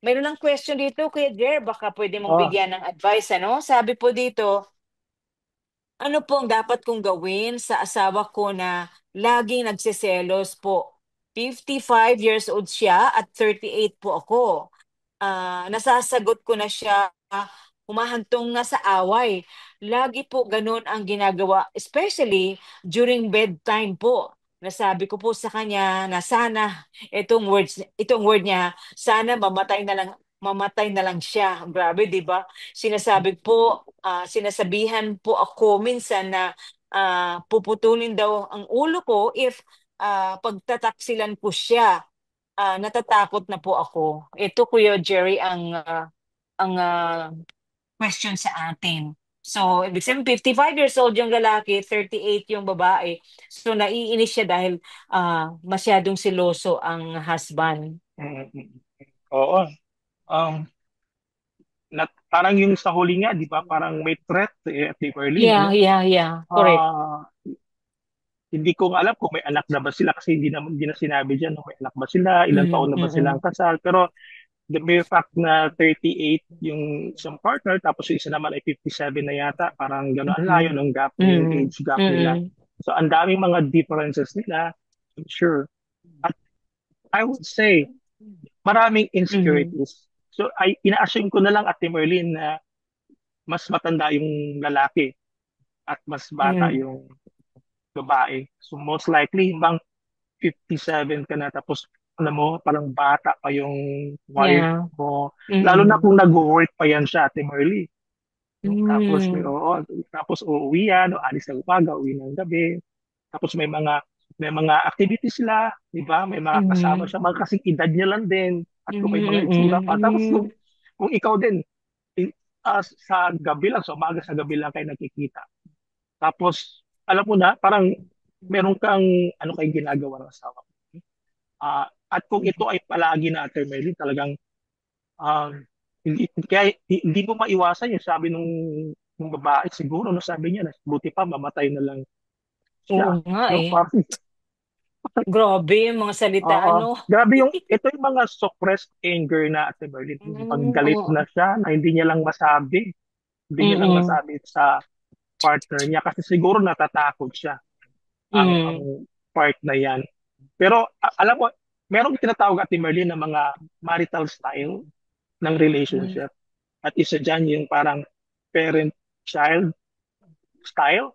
Speaker 3: mayroon lang question dito, Kuya Jer, baka pwede mong
Speaker 4: Oo.
Speaker 3: bigyan ng advice, ano? Sabi po dito, ano pong dapat kong gawin sa asawa ko na laging nagseselos po? 55 years old siya at 38 po ako. Nasasagot ko na siya, humahantong na sa away. Lagi po ganun ang ginagawa, especially during bedtime po. Nasabi ko po sa kanya na sana itong word niya, sana mamatay na lang siya. Grabe, 'di ba? Sinasabihan po ako minsan na puputulin daw ang ulo ko if pagtataksilan ko siya. Natatakot na po ako. Ito, Kuya Jerry, ang question sa atin. So, ibig sabihin, 55 years old yung lalaki, 38 yung babae. So, naiinis siya dahil masyadong siloso ang husband.
Speaker 4: Mm, mm. Oo. Um, parang yung sa huli nga, di ba? Parang may threat at the Berlin,
Speaker 3: Yeah,
Speaker 4: ano?
Speaker 3: yeah, yeah. Correct.
Speaker 4: Ah, hindi ko alam kung may anak na ba sila kasi hindi na sinabi diyan kung may anak ba sila, ilang
Speaker 3: Mm-mm,
Speaker 4: taon na ba silang
Speaker 3: mm-mm,
Speaker 4: kasal. Pero the mere fact na 38 yung isang partner tapos yung isa naman ay 57 na yata, parang gano'n ang layo
Speaker 3: mm-mm,
Speaker 4: ng gap, yung
Speaker 3: mm-mm,
Speaker 4: age gap nila.
Speaker 3: mm-mm,
Speaker 4: So ang daming mga differences nila, I'm sure. At I would say maraming
Speaker 3: mm-mm.
Speaker 4: insecurities. So ay ina-assume ko na lang at Merlin na mas matanda yung lalaki at mas bata
Speaker 3: Mm.
Speaker 4: yung babae. So most likely, bang 57 ka na tapos alam mo, parang bata pa yung wife
Speaker 3: Yeah.
Speaker 4: mo. Lalo na
Speaker 3: Mm-mm.
Speaker 4: kung nag-work pa yan siya, Ate Merly. No? Tapos,
Speaker 3: Mm.
Speaker 4: oo, tapos uuwi yan, o alis ng umaga, uwi ng gabi. Tapos may mga activities sila, di ba? May mga kasama
Speaker 3: Mm.
Speaker 4: siya, mga kasing edad niya lang din. At kung may mga itsura
Speaker 3: Mm.
Speaker 4: pa. Tapos
Speaker 3: Mm.
Speaker 4: kung ikaw din, sa gabi lang, sa umaga sa gabi lang kayo nakikita. Tapos, alam mo na, parang meron kang ano kayong ginagawa ng asawa. At kung ito ay palagi na Ate Merlin, talagang um, hindi mo maiwasan yung sabi nung babae siguro no sabi niya na buti pa mamatay na lang
Speaker 3: Oo
Speaker 4: siya
Speaker 3: nga
Speaker 4: no
Speaker 3: eh.
Speaker 4: parang
Speaker 3: Grabe yung mga salita,
Speaker 4: oo
Speaker 3: ano?
Speaker 4: grabe ito yung mga suppressed anger na Ate Merlin yung paggalit
Speaker 3: Oo.
Speaker 4: na siya na hindi niya lang
Speaker 3: Mm-mm.
Speaker 4: masabi sa partner niya kasi siguro natatakot siya ang
Speaker 3: Mm.
Speaker 4: part na yan pero alam mo merong tinatawag Ate Merlin na mga marital style ng relationship. At isa dyan yung parang parent-child style.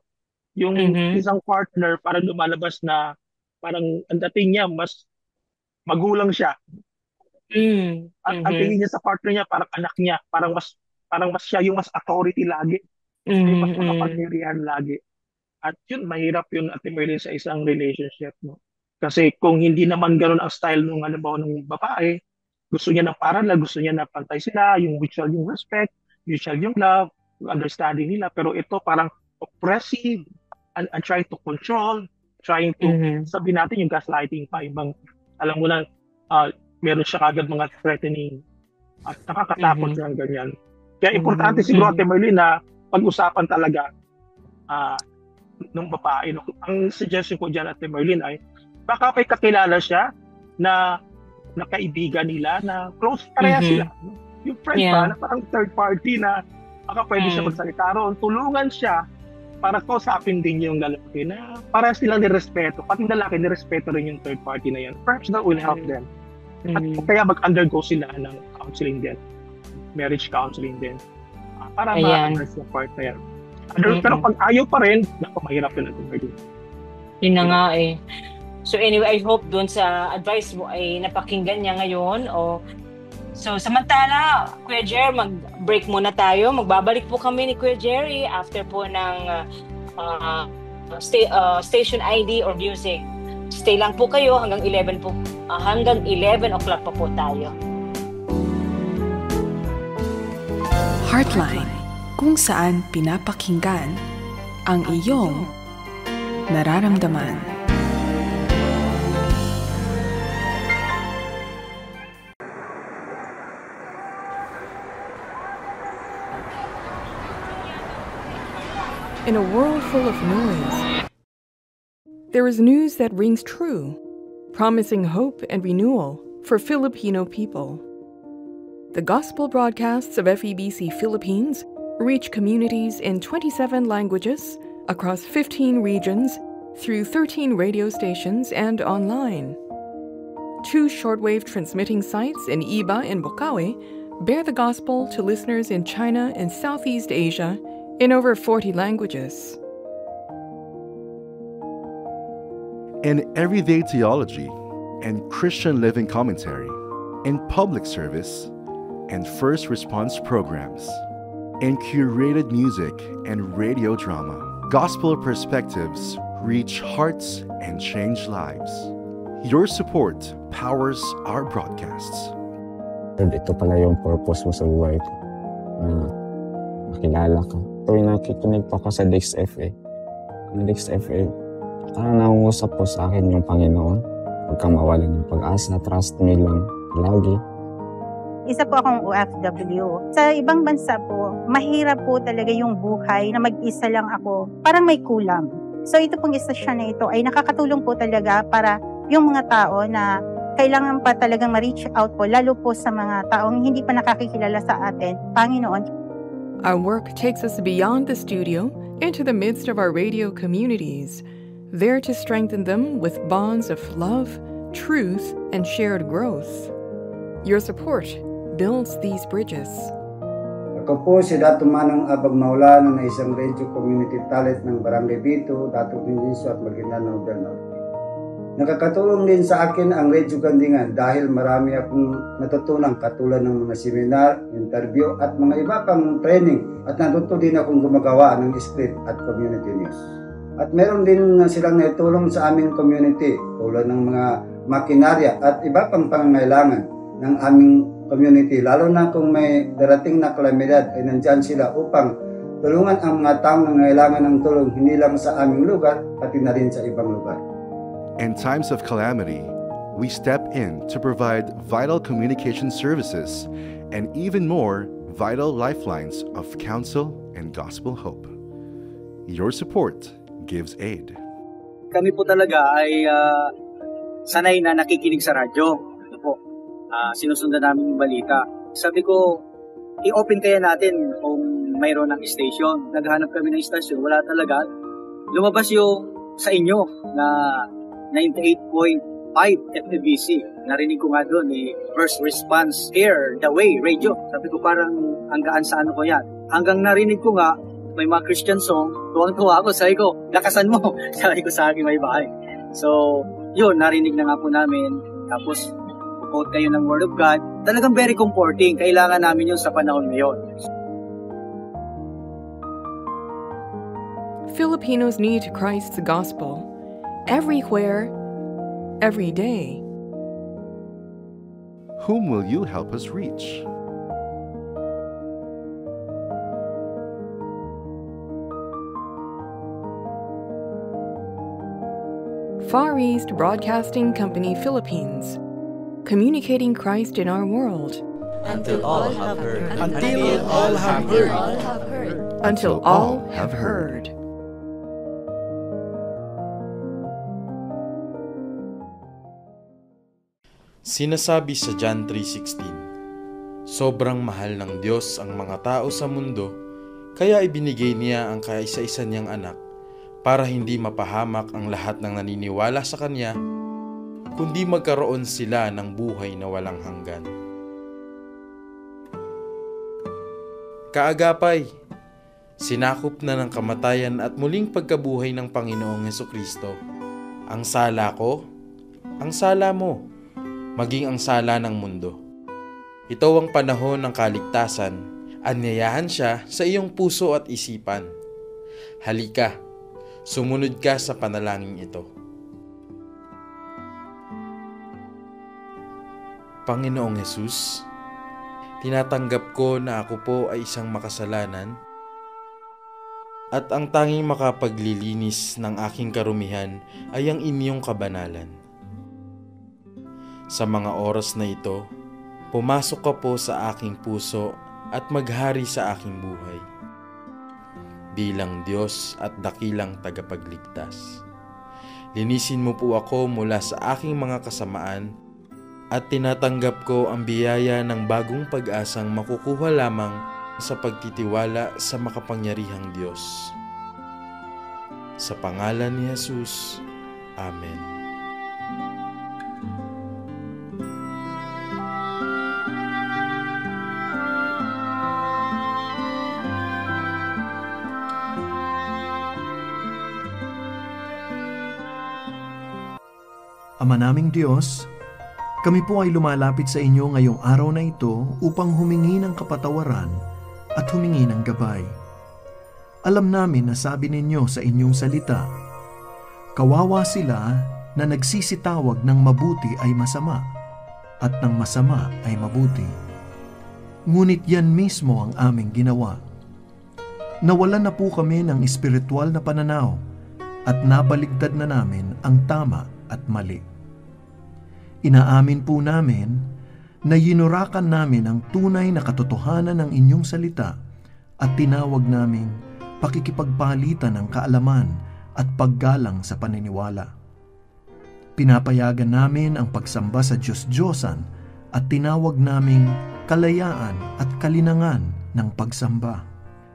Speaker 4: Yung
Speaker 3: Mhm.
Speaker 4: isang partner parang lumalabas na parang ang dating niya mas magulang siya.
Speaker 3: Mm.
Speaker 4: At ang tingin
Speaker 3: Mhm.
Speaker 4: niya sa partner niya parang anak niya. Parang mas siya yung mas authority lagi. Siya yung mas
Speaker 3: Mhm.
Speaker 4: makapangyarihan lagi. At yun, mahirap yun at Merlin sa isang relationship. No? Kasi kung hindi naman ganun ang style nung halimbawa ng babae, gusto niya ng parallel, gusto niya na pantay sila, yung mutual yung respect, mutual yung love, yung understanding nila. Pero ito parang oppressive, and trying to control, trying to,
Speaker 3: Mhm.
Speaker 4: sabi natin yung gaslighting pa, ibang, alam mo na, meron siya kagad mga threatening at nakakatakot
Speaker 3: Mhm.
Speaker 4: yung ganyan. Kaya importante
Speaker 3: Mhm.
Speaker 4: siguro, Ate
Speaker 3: Mhm.
Speaker 4: Merlin, na pag-usapan talaga ah, ng babae. No? Ang suggestion ko dyan, Ate Merlin, ay baka may kakilala siya na kaibigan nila na close pareha sila.
Speaker 3: Mhm.
Speaker 4: No? Yung friend ba,
Speaker 3: Yeah.
Speaker 4: na parang third party na baka pwede siya
Speaker 3: Mm.
Speaker 4: magsalita roon, tulungan siya para kausapin din yung lalaki na para silang nirespeto, pati lalaki nirespeto rin yung third party na yan. Perhaps that will help them. At kaya mag-undergo sila ng counseling din, marriage counseling din, para ma-address yung part na yan. Pero pag ayaw pa rin, mahirap yun natin.
Speaker 3: Yun na nga eh. So anyway, I hope doon sa advice mo ay napakinggan niya ngayon. So samantala, Kuya Jer, mag-break muna tayo. Magbabalik po kami ni Kuya Jerry after po ng station ID or music. Stay lang po kayo hanggang 11 po. Hanggang 11 o'clock pa po tayo.
Speaker 2: Heartline, kung saan pinapakinggan ang iyong nararamdaman. In a world full of noise, there is news that rings true, promising hope and renewal for Filipino people. The gospel broadcasts of FEBC Philippines reach communities in 27 languages across 15 regions through 13 radio stations and online. 2 shortwave transmitting sites in Iba and Bocaue bear the gospel to listeners in China and Southeast Asia in over 40 languages.
Speaker 1: In everyday theology and Christian living commentary, in public service and first response programs, in curated music and radio drama, gospel perspectives reach hearts and change lives. Your support powers our broadcasts.
Speaker 5: Ito pala yung purpose mo sa buhay ko. Makilala ka. Tuwing nakikinig pa ako sa DixFA. Ang DixFA, parang nangungusap po sa akin yung Panginoon. Huwag kang mawalan ng pag-asa, trust me lang lagi.
Speaker 6: Isa po akong OFW. Sa ibang bansa po, mahirap po talaga yung buhay na mag-isa lang ako. Parang may kulang. So ito pong istasyon na ito ay nakakatulong po talaga para yung mga tao na kailangan pa talagang ma-reach out po, lalo po sa mga taong hindi pa nakakikilala sa atin, Panginoon.
Speaker 2: Our work takes us beyond the studio into the midst of our radio communities, there to strengthen them with bonds of love, truth, and shared growth. Your support builds these bridges.
Speaker 7: Ako po si Dato Manong Abag Maulano na isang radio community talent ng Barangay Bito, Dato Mindiso at Maguindanao del Norte. Nakakatulong din sa akin ang Radio Gandingan dahil marami akong natutunan katulad ng mga seminar, interview at mga iba pang training at natuto din akong gumagawa ng script at community news. At meron din silang naitulong sa aming community tulad ng mga makinarya at iba pang pangangailangan ng aming community. Lalo na kung may darating na kalamidad ay nandyan sila upang tulungan ang mga taong nangailangan ng tulong hindi lang sa aming lugar pati na rin sa ibang lugar.
Speaker 1: In times of calamity, we step in to provide vital communication services and even more vital lifelines of counsel and gospel hope. Your support gives aid.
Speaker 8: Kami po talaga ay sanay na nakikinig sa radyo. Ano po, sinusundan namin yung balita. Sabi ko, i-open kaya natin kung mayroon ng station. Naghahanap kami ng station, wala talaga. Lumabas yung sa inyo na 98.5 FEBC. Narinig ko nga doon First Response Air, The Way, Radio. Sabi ko parang hanggaan sa ano ko yan. Hanggang narinig ko nga, may mga Christian song, tuwang-tuwa ako. Sabi ko, lakasan mo. Sabi ko sa akin may bahay. So, yun, narinig na nga po namin. Tapos, quote kayo ng Word of God. Talagang very comforting. Kailangan namin yun sa panahon ngayon.
Speaker 2: Filipinos need Christ's gospel. Everywhere, every day.
Speaker 1: Whom will you help us reach?
Speaker 2: Far East Broadcasting Company Philippines, communicating Christ in our world.
Speaker 9: Until all have heard.
Speaker 1: Until all have heard.
Speaker 2: Until all have heard.
Speaker 9: Sinasabi sa John 3:16, sobrang mahal ng Diyos ang mga tao sa mundo, Kaya ibinigay niya ang kaisa-isa niyang anak para hindi mapahamak ang lahat ng naniniwala sa Kanya, kundi magkaroon sila ng buhay na walang hanggan. Kaagapay, sinakop na ng kamatayan at muling pagkabuhay ng Panginoong Hesukristo ang sala ko, ang sala mo, maging ang sala ng mundo. Ito ang panahon ng kaligtasan. Anyayahan siya sa iyong puso at isipan. Halika, sumunod ka sa panalangin ito. Panginoong Hesus, tinatanggap ko na ako po ay isang makasalanan at ang tanging makapaglilinis ng aking karumihan ay ang inyong kabanalan. Sa mga oras na ito, pumasok ka po sa aking puso at maghari sa aking buhay bilang Diyos at dakilang tagapagligtas. Linisin mo po ako mula sa aking mga kasamaan at tinatanggap ko ang biyaya ng bagong pag-asang makukuha lamang sa pagtitiwala sa makapangyarihang Diyos. Sa pangalan ni Jesus, Amen.
Speaker 10: Ama naming Diyos, kami po ay lumalapit sa inyo ngayong araw na ito upang humingi ng kapatawaran at humingi ng gabay. Alam namin na sabi ninyo sa inyong salita, kawawa sila na nagsisitawag ng mabuti ay masama at ng masama ay mabuti. Ngunit yan mismo ang aming ginawa. Nawalan na po kami ng espiritual na pananaw at nabaligtad na namin ang tama at mali. Inaamin po namin na yinurakan namin ang tunay na katotohanan ng inyong salita at tinawag naming pakikipagpalitan ng kaalaman at paggalang sa paniniwala. Pinapayagan namin ang pagsamba sa Diyos-Diyosan at tinawag naming kalayaan at kalinangan ng pagsamba.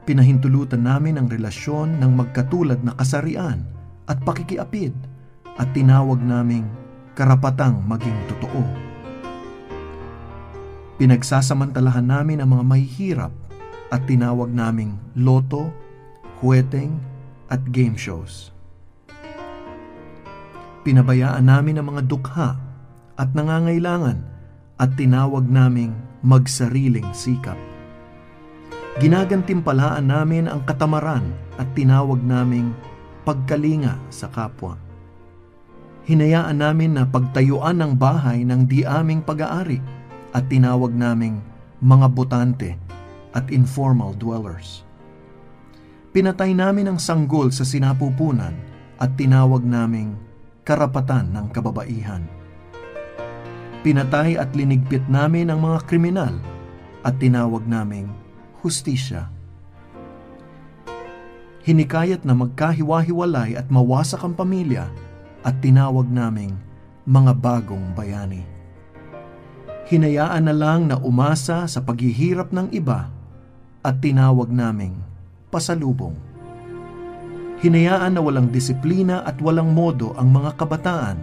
Speaker 10: Pinahintulutan namin ang relasyon ng magkatulad na kasarian at pakikiapid at tinawag naming karapatang maging totoo. Pinagsasamantalahan namin ang mga mahihirap at tinawag naming loto, huweteng at game shows. Pinabayaan namin ang mga dukha at nangangailangan at tinawag naming magsariling sikap. Ginagantimpalaan namin ang katamaran at tinawag naming pagkalinga sa kapwa. Hinayaan namin na pagtayuan ng bahay ng di aming pag-aari at tinawag naming mga botante at informal dwellers. Pinatay namin ang sanggol sa sinapupunan at tinawag naming karapatan ng kababaihan. Pinatay at linigpit namin ang mga kriminal at tinawag naming hustisya. Hinikayat na magkahiwa-hiwalay at mawasak ang pamilya at tinawag naming mga bagong bayani. Hinayaan na lang na umasa sa paghihirap ng iba at tinawag naming pasalubong. Hinayaan na walang disiplina at walang modo ang mga kabataan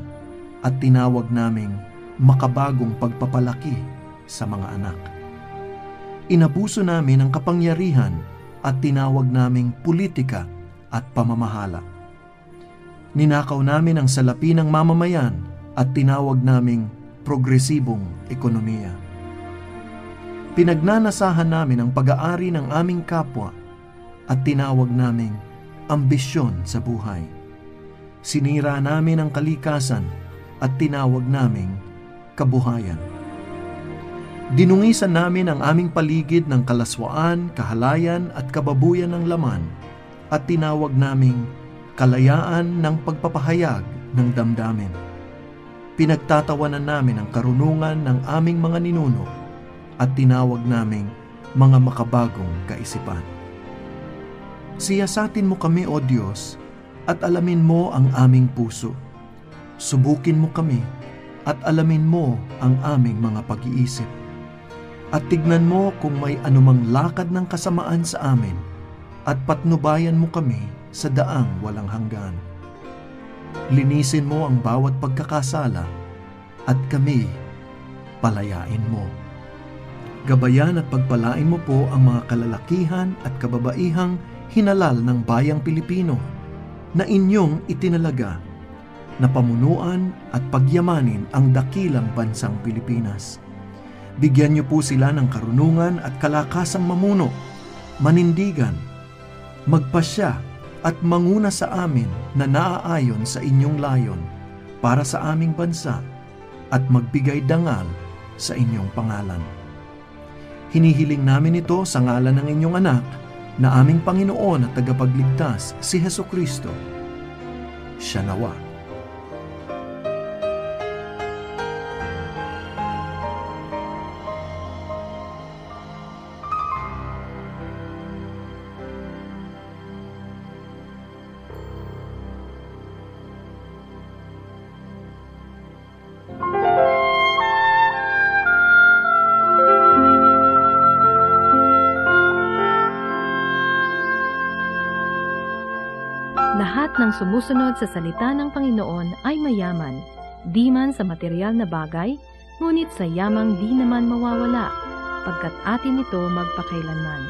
Speaker 10: at tinawag naming makabagong pagpapalaki sa mga anak. Inabuso namin ang kapangyarihan at tinawag naming politika at pamamahala. Ninakaw namin ang salapi ng mamamayan at tinawag naming progresibong ekonomiya. Pinagnanasahan namin ang pag-aari ng aming kapwa at tinawag naming ambisyon sa buhay. Sinira namin ang kalikasan at tinawag naming kabuhayan. Dinungisan namin ang aming paligid ng kalaswaan, kahalayan at kababuyan ng laman at tinawag naming kalayaan ng pagpapahayag ng damdamin. Pinagtatawanan namin ang karunungan ng aming mga ninuno at tinawag naming mga makabagong kaisipan. Siyasatin mo kami, O Diyos, at alamin mo ang aming puso. Subukin mo kami at alamin mo ang aming mga pag-iisip. At tignan mo kung may anumang lakad ng kasamaan sa amin at patnubayan mo kami sa daang walang hanggan. Linisin mo ang bawat pagkakasala at kami palayain mo. Gabayan at pagpalain mo po ang mga kalalakihan at kababaihang hinalal ng bayang Pilipino na inyong itinalaga na pamunuan at pagyamanin ang dakilang bansang Pilipinas. Bigyan niyo po sila ng karunungan at kalakasang mamuno, manindigan, magpasya at manguna sa amin na naaayon sa inyong layon para sa aming bansa at magbigay dangal sa inyong pangalan. Hinihiling namin ito sa ngalan ng inyong anak na aming Panginoon at tagapagligtas, si Hesukristo. Siya nawa.
Speaker 11: Lahat ng sumusunod sa salita ng Panginoon ay mayaman, di man sa material na bagay, ngunit sa yamang di naman mawawala, pagkat atin ito magpakailanman.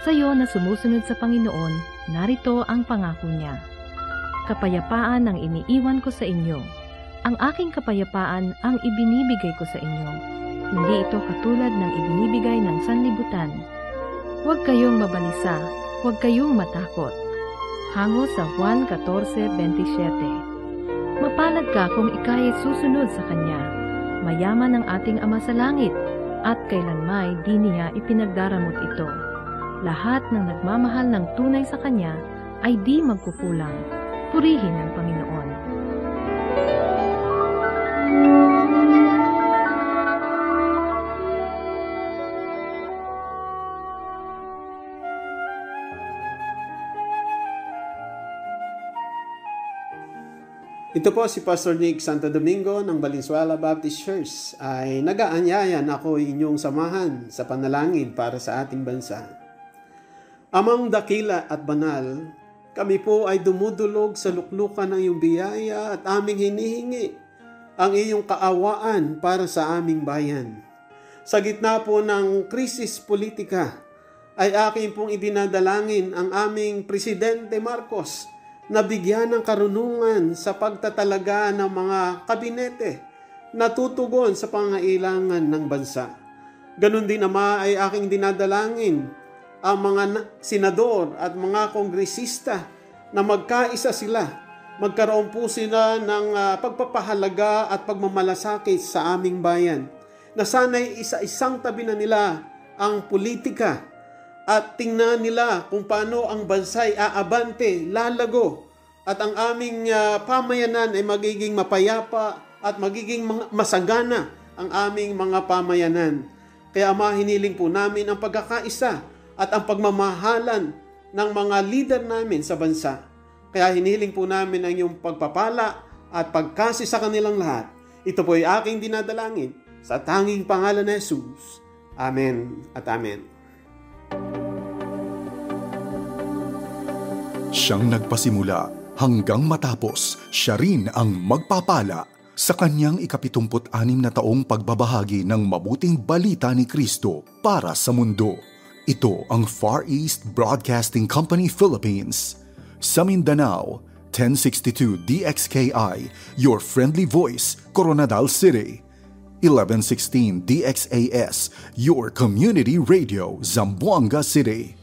Speaker 11: Sa iyo na sumusunod sa Panginoon, narito ang pangako niya. Kapayapaan ang iniiwan ko sa inyo. Ang aking kapayapaan ang ibinibigay ko sa inyo. Hindi ito katulad ng ibinibigay ng sanlibutan. Huwag kayong mabalisa, huwag kayong matakot. Hango sa Juan 14:27. Mapalad ka kung ika'y susunod sa Kanya. Mayaman ang ating Ama sa langit, at kailanmay di niya ipinagdaramot ito. Lahat ng nagmamahal ng tunay sa Kanya ay di magkukulang. Purihin ang Panginoon.
Speaker 12: Ito po si Pastor Nick Santo Domingo ng Valenzuela Baptist Church ay nag-aanyayan ako inyong samahan sa panalangin para sa ating bansa. Amang dakila at banal, kami po ay dumudulog sa luklukan ng iyong biyaya at aming hinihingi ang iyong kaawaan para sa aming bayan. Sa gitna po ng krisis politika ay aking pong idinadalangin ang aming Presidente Marcos na bigyan ng karunungan sa pagtatalaga ng mga kabinete na tutugon sa pangailangan ng bansa. Ganon din naman ay aking dinadalangin ang mga senador at mga kongresista na magkaisa sila. Magkaroon po sila ng pagpapahalaga at pagmamalasakit sa aming bayan. Na sana'y isa-isang tabi na nila ang politika at tingnan nila kung paano ang bansa'y aabante, lalago, at ang aming pamayanan ay magiging mapayapa at magiging masagana ang aming mga pamayanan. Kaya Ama, hiniling po namin ang pagkakaisa at ang pagmamahalan ng mga leader namin sa bansa. Kaya hiniling po namin ang iyong pagpapala at pagkasi sa kanilang lahat. Ito po ay aking dinadalangin sa tanging pangalan ni Jesus. Amen at amen.
Speaker 13: Siyang nagpasimula hanggang matapos, siya rin ang magpapala sa kanyang 76 na taong pagbabahagi ng mabuting balita ni Kristo para sa mundo. Ito ang Far East Broadcasting Company Philippines. Sa Mindanao, 1062 DXKI, your friendly voice, Coronadal City. 1116 DXAS, your community radio, Zamboanga City.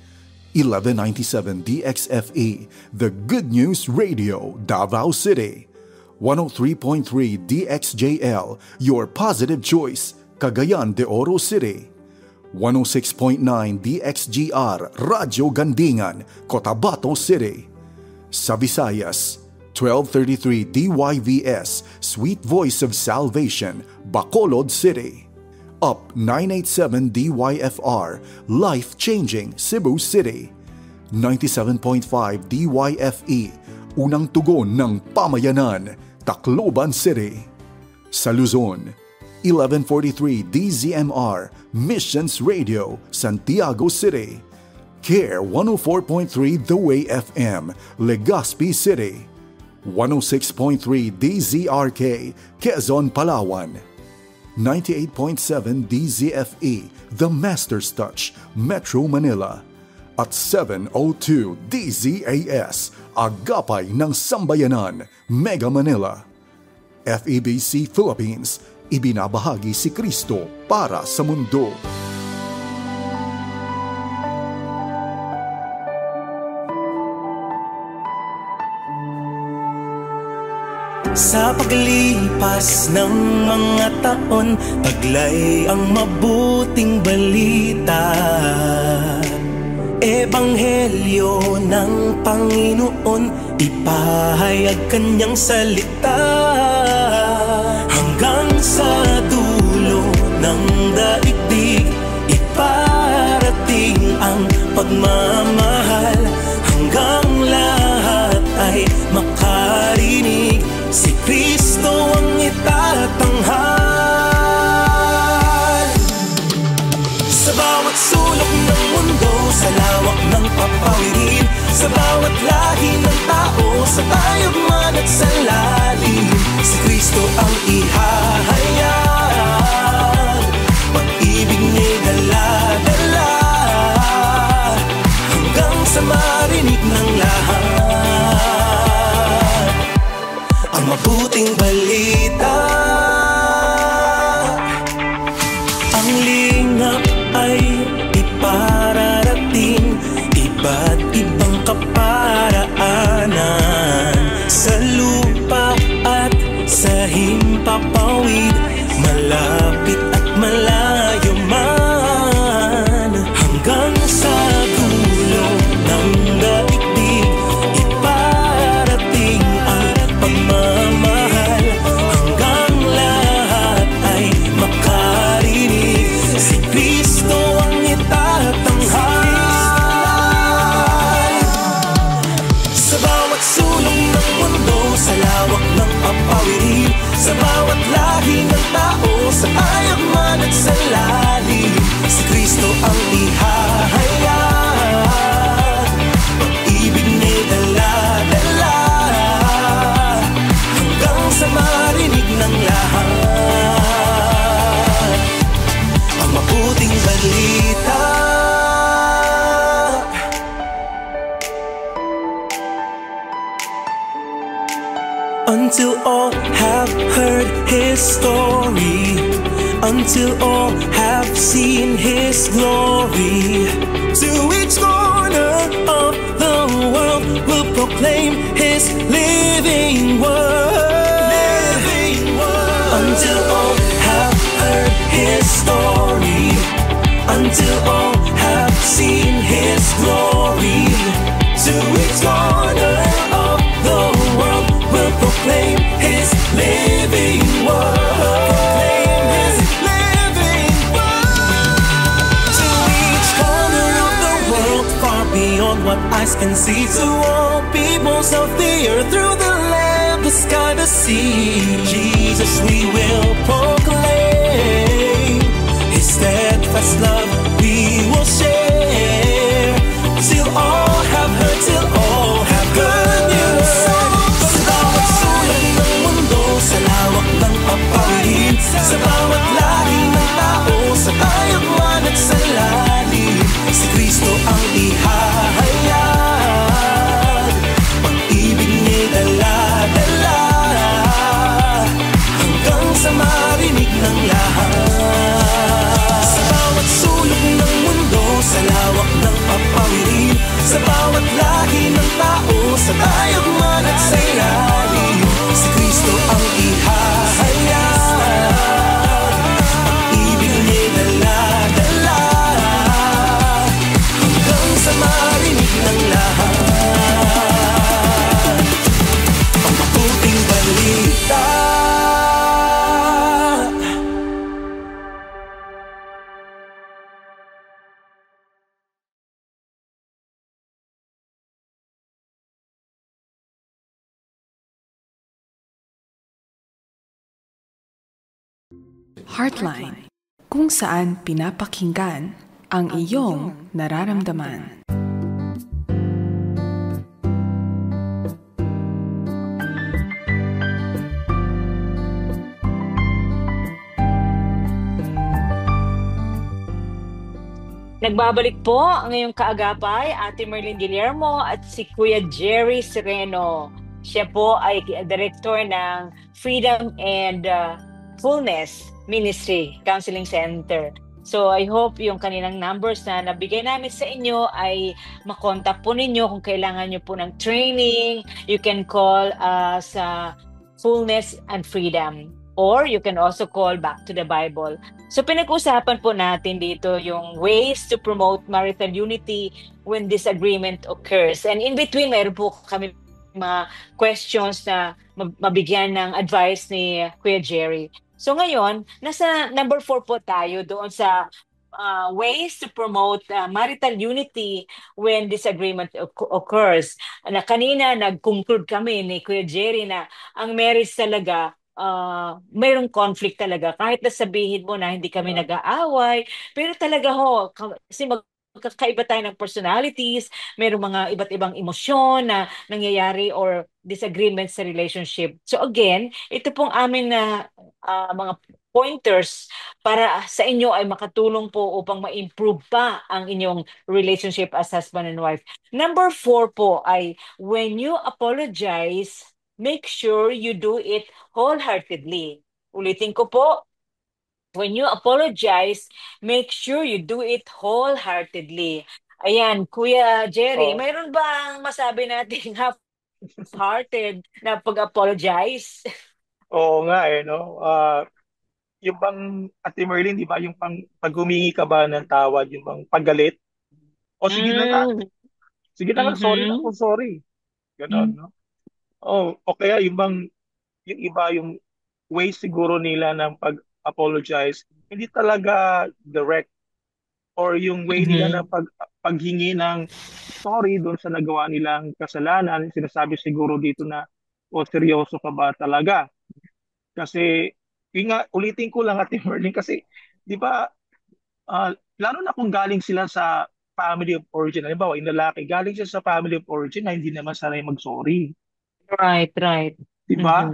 Speaker 13: 1197 DXFE, the Good News Radio, Davao City. 103.3 DXJL, your positive choice, Cagayan de Oro City. 106.9 DXGR, Radyo Gandingan, Cotabato City. Sa Visayas, 1233 DYVS, Sweet Voice of Salvation, Bacolod City. Up 987 DYFR, Life Changing, Cebu City. 97.5 DYFE, Unang Tugon ng Pamayanan, Tacloban City. Sa Luzon, 1143 DZMR, Missions Radio, Santiago City. CARE 104.3 The Way FM, Legazpi City. 106.3 DZRK, Quezon, Palawan. 98.7 DZFE, The Master's Touch, Metro Manila. At 702 DZAS, Agapay ng Sambayanan, Mega Manila. FEBC Philippines, ibinabahagi si Kristo para sa mundo.
Speaker 14: Sa paglipas ng mga taon, taglay ang mabuting balita. Ebanghelyo ng Panginoon, ipahayag kanyang salita. Hanggang sa dulo ng daigdig, iparating ang pagmamahal. Hanggang lahat ay makarinig, si Kristo ang itatanghal. Sa bawat sulok ng mundo, sa lawak ng papawirin, sa bawat lahi ng tao, sa tayugman at sa lalim, si Kristo ang ihahayag. Pag-ibig niya'y dala-dala, hanggang sa marinig ng lahat ang mabuting balita. Ang lingap ay ipararating, iba't ibang kaparaanan, sa lupa at sa himpapawid, malapit at malayo man. Hanggang sa dulo ng daigdig, iparating ang pagmamahal. Hanggang lahat ay makarinig, si Kristo ang itatanghal. Sa bawat sulong ng mundo, sa lawak ng papawirin, sa bawat lahi ng tao, sa tayagman at sa lalim, si Kristo ang ihahayag. Pag-ibig niya'y dala-dala, hanggang sa marinig ng lahat ang mabuting balita. Until all have heard His story, until all have seen His glory, to each corner of the world will proclaim His living word. Until all have heard His story, until all have seen His glory, to each corner of the world will proclaim His living word. Proclaim His living word. To each corner of the world, far beyond what eyes can see, to all peoples of the earth, through the land, the sky, the sea, Jesus we will proclaim. His steadfast love we will share, till all have heard, till all have good news. Sa lawak ng papawirin, sa bawat lahi ng tao, sa tayagman at sa lalim, si Kristo ang ihahayag. Pag-ibig niya'y dala-dala, hanggang sa marinig ng lahat. Sa bawat sulok ng mundo, sa lawak ng papawirin, sa bawat lahi ng tao, sa tayagman at sa lalim, si Kristo ang ihahayag. Pag-ibig niya'y dala-dala, hanggang sa marinig ng lahat ang mabuting balita.
Speaker 15: Heartline, kung saan pinapakinggan
Speaker 2: ang iyong nararamdaman.
Speaker 3: Nagbabalik po ang ngayong kaagapay, Ate Merlin Guillermo at si Kuya Jerry Sereno. Siya po ay director ng Freedom and Fullness Ministry Counseling Center. So I hope yung kanilang numbers na nabigay namin sa inyo ay makontak po ninyo kung kailangan nyo po ng training. You can call sa Fullness and Freedom. Or you can also call Back to the Bible. So pinag-usapan po natin dito yung ways to promote marital unity when disagreement occurs. And in between, mayroon po kami mga questions na mabigyan ng advice ni Kuya Jerry. So ngayon, nasa number 4 po tayo doon sa ways to promote marital unity when disagreement occurs. Na kanina nag-conclude kami ni Kuya Jerry na ang marriage talaga mayroong conflict talaga. Kahit na sabihin mo na hindi kami nag-aaway, pero talaga kasi magkakaiba tayo ng personalities, mayroong mga iba't ibang emosyon na nangyayari or disagreement sa relationship. So again, ito pong amin na mga pointers para sa inyo ay makatulong po upang ma-improve pa ang inyong relationship as husband and wife. Number 4 po ay when you apologize, make sure you do it wholeheartedly. Ulitin ko po, when you apologize, make sure you do it wholeheartedly. Ayan, Kuya Jerry, mayroon bang masabi nating half-hearted na pag-apologize?
Speaker 4: Oo nga no. Yung bang, Ate Merlin, di ba, yung pag humingi ka ba ng tawad, yung bang paggalit? O sige na nga. Sige na nga, sorry na ako, sorry. Ganon, no? O kaya yung iba yung way siguro nila ng pag-apologize, hindi talaga direct or yung way nila ng paghingi ng sorry doon sa nagawa nilang kasalanan, sinasabi siguro dito na seryoso ka ba talaga? Kasi yun nga, ulitin ko lang Ate Merlin kasi di ba lalo na kung galing sila sa family of origin, halimbawa yung lalaki galing siya sa family of origin na hindi naman sanay mag-sorry.
Speaker 3: Right.
Speaker 4: Di ba?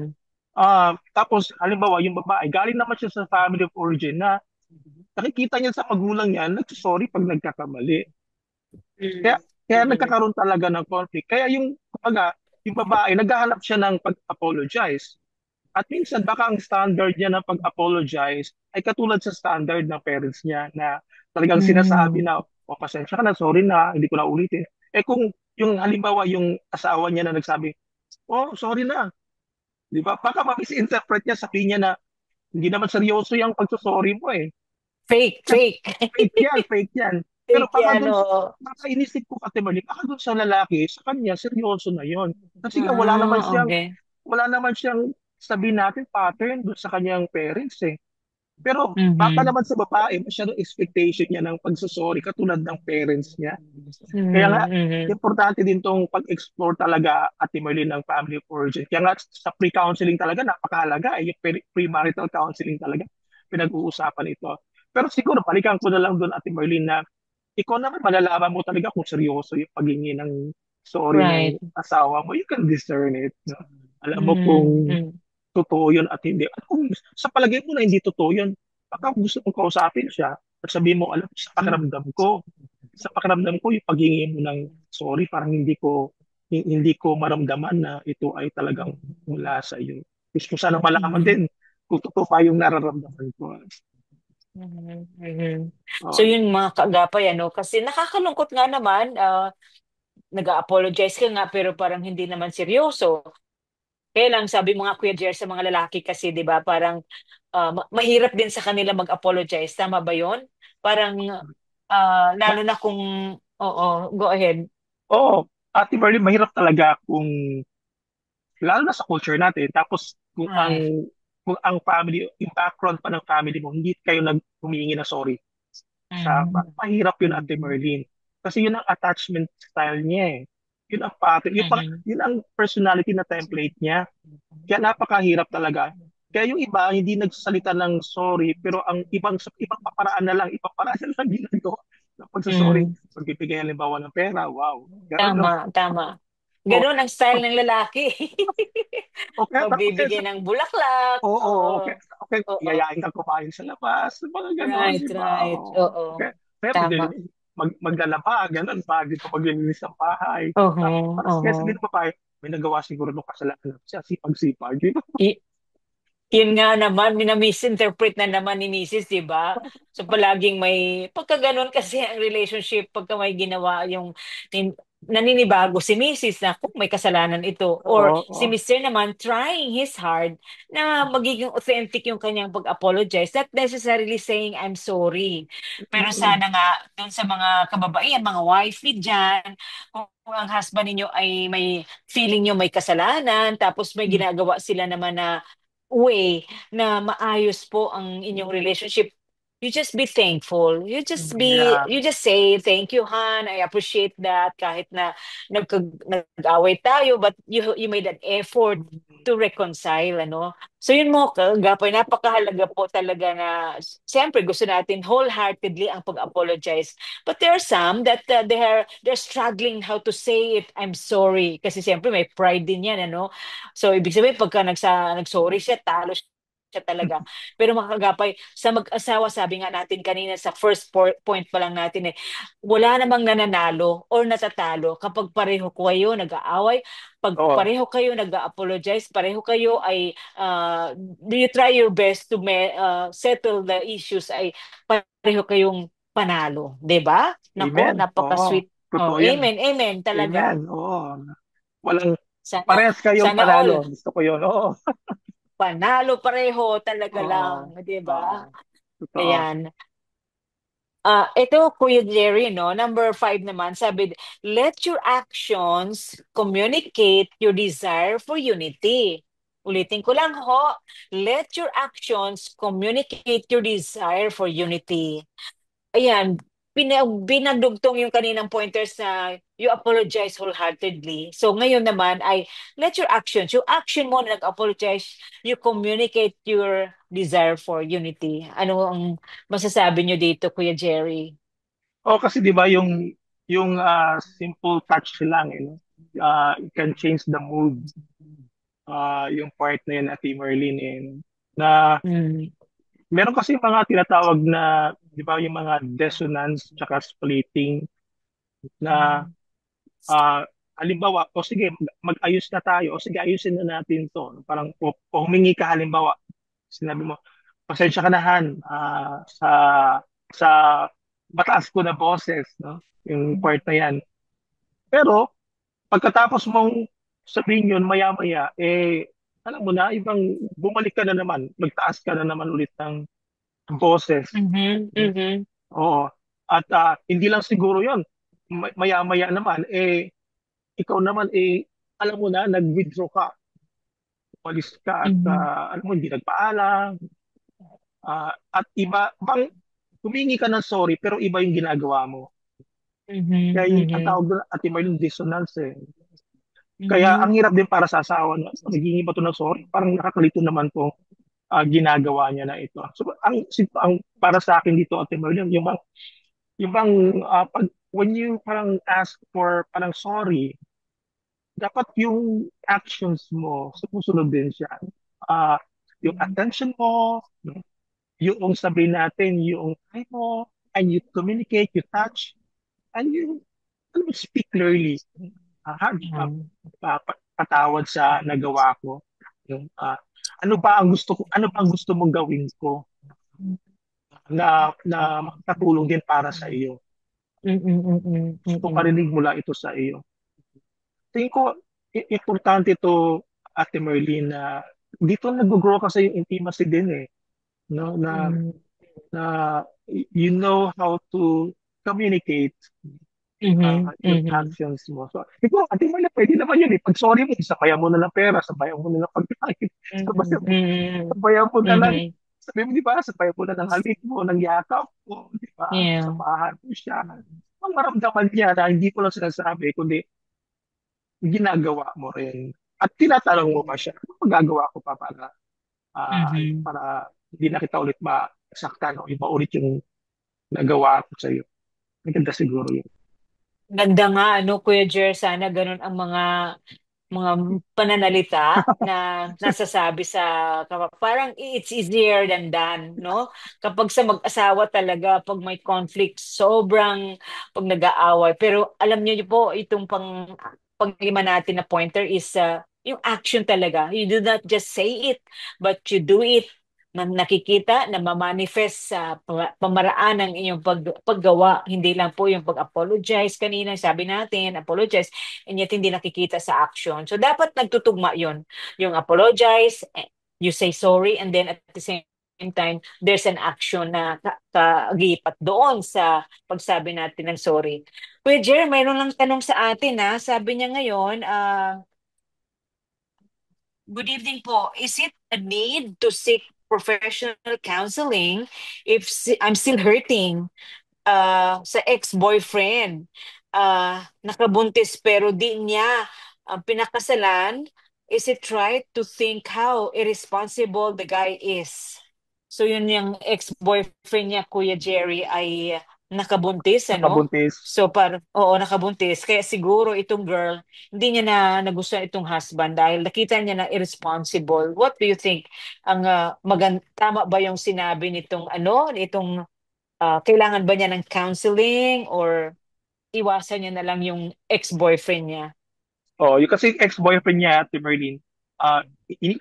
Speaker 4: Tapos, halimbawa, yung babae, galing naman siya sa family of origin na nakikita niya sa magulang niya, nagsasorry pag nagkakamali. Kaya nagkakaroon talaga ng conflict. Kaya yung babae, naghahanap siya ng pag-apologize. At minsan, baka ang standard niya ng pag-apologize ay katulad sa standard ng parents niya na talagang sinasabi na, pasensya ka na, sorry na, hindi ko na ulitin. Kung yung halimbawa, yung asawa niya na nagsabi, sorry na. Di ba? Baka ma-misinterpret niya, sabihin niya na hindi naman seryoso yung pagsusorry mo eh.
Speaker 3: Fake.
Speaker 4: Fake yan. Pero baka inisip ko Ate Merlin, baka doon sa lalaki, sa kanya, seryoso na yon. Kasi nga wala naman siyang sabihin natin pattern doon sa kanyang parents eh. Pero baka naman sa babae, masyadong expectation niya ng pagsusorry katulad ng parents niya. Kaya nga, importante din tong pag-explore talaga Ate Merlin ng family of origin. Kaya nga sa pre-counseling talaga, napakahalaga yung pre-marital counseling talaga, pinag-uusapan ito. Pero siguro, balikan ko na lang doon Ate Merlin na ikaw naman malalaman mo talaga kung seryoso yung paghingi ng sorry ng asawa mo. You can discern it. No? Alam mo kung totoo yun at hindi. At kung sa palagay mo na hindi totoo yun, baka gusto mong kausapin siya at sabihin mo, alam, sa pakiramdam ko, yung paghingi mo ng sorry, parang hindi ko maramdaman na ito ay talagang mula sa iyo. Gusto ko sana malaman din kung totoo pa yung nararamdaman ko.
Speaker 3: So yun mga kaagapay, kasi nakakalungkot nga naman, nag-apologize ka nga pero parang hindi naman seryoso. Kaya lang sabi mo nga Kuya Jer sa mga lalaki kasi 'di ba parang mahirap din sa kanila mag-apologize, tama ba 'yon? Parang lalo na kung go ahead.
Speaker 4: Ate Merlin, mahirap talaga kung lalo na sa culture natin tapos kung ang family, yung background pa ng family mo, hindi kayo humingi na sorry. Mahirap yun Ate Merlin. Kasi yun ang attachment style niya eh. Yun ang pattern, yun ang personality na template niya. Kaya napakahirap talaga. Kaya yung iba hindi nagsasalita ng sorry pero ang ibang paparaan na lang ginagawa. Pagsasorry, pagbibigay halimbawa ng pera, wow. Ganun, no?
Speaker 3: Tama.
Speaker 4: O,
Speaker 3: Ganon ang style ng lalaki.
Speaker 4: o kaya,
Speaker 3: Magbibigay ng bulaklak. Oo.
Speaker 4: okay,
Speaker 3: Oo.
Speaker 4: yayain ka kumain sa labas, mga ganon,
Speaker 3: Right,
Speaker 4: di ba?
Speaker 3: right.
Speaker 4: O,
Speaker 3: Oo.
Speaker 4: okay. Kaya
Speaker 3: Tama.
Speaker 4: maglalaba, ganon, bago ka maglilinis ng bahay.
Speaker 3: Oo.
Speaker 4: Para sa
Speaker 3: Oo.
Speaker 4: din pa may nagawa siguro nung kasalanan siya, sipag-sipag, di ba?
Speaker 3: Yun nga naman, minamisinterpret na naman ni Mrs., di ba? So palaging may, pagka ganun kasi ang relationship, pagka may ginawa yung naninibago si Mrs. na kung may kasalanan ito. Or si
Speaker 4: Oo.
Speaker 3: Mr. naman trying his hard na magiging authentic yung kanyang pag-apologize. Not necessarily saying, I'm sorry. Pero sana nga, dun sa mga kababaihan, mga wifey dyan, kung ang husband ninyo ay may feeling nyo may kasalanan, tapos may ginagawa sila naman na way na maayos po ang inyong relationship, you just be thankful.
Speaker 4: Yeah.
Speaker 3: You just say, thank you, Han. I appreciate that. Kahit na nag-away tayo, but you made an effort to reconcile, ano? So yun mo, Gapoy, napakahalaga po talaga na, siyempre, gusto natin wholeheartedly ang pag-apologize. But there are some that they're struggling how to say it, I'm sorry. Kasi siyempre, may pride din yan, ano? So, ibig sabihin, pagka nag-sorry siya, talo siya talaga. Pero mga kagapay, sa mag-asawa, sabi nga natin kanina sa first point pa lang natin wala namang nananalo or natatalo kapag pareho kayo nag-aaway, pag pareho kayo nag-apologize, pareho kayo ay you try your best to settle the issues, ay pareho kayong panalo. 'Di ba? Nako,
Speaker 4: Amen.
Speaker 3: napaka-sweet.
Speaker 4: Totoo yan.
Speaker 3: Amen talaga.
Speaker 4: Amen. Oo. Walang,
Speaker 3: Sana,
Speaker 4: parehas kayong
Speaker 3: sana all.
Speaker 4: panalo. Gusto ko yun. Oo.
Speaker 3: Panalo pareho talaga lang,
Speaker 4: Oo.
Speaker 3: 'di ba?
Speaker 4: Totoo.
Speaker 3: Ayan. Ito, Kuya Jerry, no? Number 5 naman, sabi, let your actions communicate your desire for unity. Ulitin ko lang ho, let your actions communicate your desire for unity. Ayan, binagdugtong yung kaninang pointers na you apologize wholeheartedly. So ngayon naman ay let your actions, yung action mo na nag-apologize, you communicate your desire for unity. Ano ang masasabi nyo dito, Kuya Jerry?
Speaker 4: Kasi 'di ba yung simple touch lang, it can change the mood. Yung part na yun, Ate Merlin, na meron kasi mga tinatawag na, 'di ba, yung mga dissonance tsaka splitting na halimbawa, o sige, mag-ayos na tayo, o sige, ayusin na natin to. Parang humingi ka, halimbawa, sinabi mo, pasensya ka na, Han, sa mataas ko na boses, no? Yung part na yan. Pero, pagkatapos mong sabihin yun, maya-maya, alam mo na, ibang bumalik ka na naman, magtaas ka na naman ulit ng boses. Oo. At hindi lang siguro yon, maya-maya naman, ikaw naman, alam mo na, nag-withdraw ka. Umalis ka at alam mo, hindi nagpaalam. At iba, humingi ka ng sorry, pero iba yung ginagawa mo. Kaya ang tawag doon, Ate Marlene, dissonance eh. Kaya ang hirap din para sa asawa na naghingi ba ito ng sorry, parang nakakalito naman to ginagawa niya na ito. So ang para sa akin dito, Ate Marlene, yung bang when you parang ask for parang sorry, dapat yung actions mo sumusunod din siya. Yung attention mo, yung sabihin natin, yung time mo, and you communicate, you touch, and you speak clearly. Patawad sa nagawa ko. Ano ba ang gusto mong gawin ko na makatulong din para sa iyo? Gusto parinig mula ito sa iyo. Tingin ko, importante ito, Ate Merlin, na dito nag-grow kasi yung intimacy din no? Na you know how to communicate yung actions mo. So, ikaw, Ate Merlin, pwede naman yun. Pag sorry mo, sabayan mo na ng pera, sabayan mo na ng pagkain, sabayan mo na lang, sabi mo, di ba, sabayan mo na ng halik mo, ng yakap mo, di ba, sabahan mo siya. Ang maramdaman niya na hindi ko lang sinasabi, kundi ginagawa mo rin. At tinatanong mo pa siya, ano magagawa ko pa para hindi na kita ulit masaktan o iba ulit yung nagawa ko sa iyo. Maganda siguro yun.
Speaker 3: Ganda nga, ano, Kuya Jer, sana ganun ang mga pananalita na nasasabi sa parang it's easier than done, no? Kapag sa mag-asawa talaga, pag may conflict, sobrang pag nag-aaway. Pero alam niyo po, itong panglima natin na pointer is yung action talaga. You do not just say it, but you do it na nakikita na mamanifest sa pamaraan ng inyong paggawa. Hindi lang po yung pag-apologize kanina, sabi natin, apologize, and yet hindi nakikita sa action. So dapat nagtutugma yon. Yung apologize, you say sorry, and then at the same time, there's an action na kagipat doon sa pagsabi natin ng sorry. Kuya Jer, mayroon lang tanong sa atin ha. Sabi niya ngayon, good evening po. Is it a need to seek professional counseling if I'm still hurting sa ex-boyfriend? Nakabuntis pero di niya pinakasalan. Is it right to think how irresponsible the guy is? So yun yung ex-boyfriend niya, Kuya Jerry, ay nakabuntis, ano?
Speaker 4: Nakabuntis.
Speaker 3: So oo, nakabuntis. Kaya siguro itong girl, hindi niya nagustuhan itong husband dahil nakita niya na irresponsible. What do you think? Ang tama ba yung sinabi nitong kailangan ba niya ng counseling or iwasan niya na lang yung ex-boyfriend niya?
Speaker 4: Oh, yung kasi ex-boyfriend niya, Ate Merlin,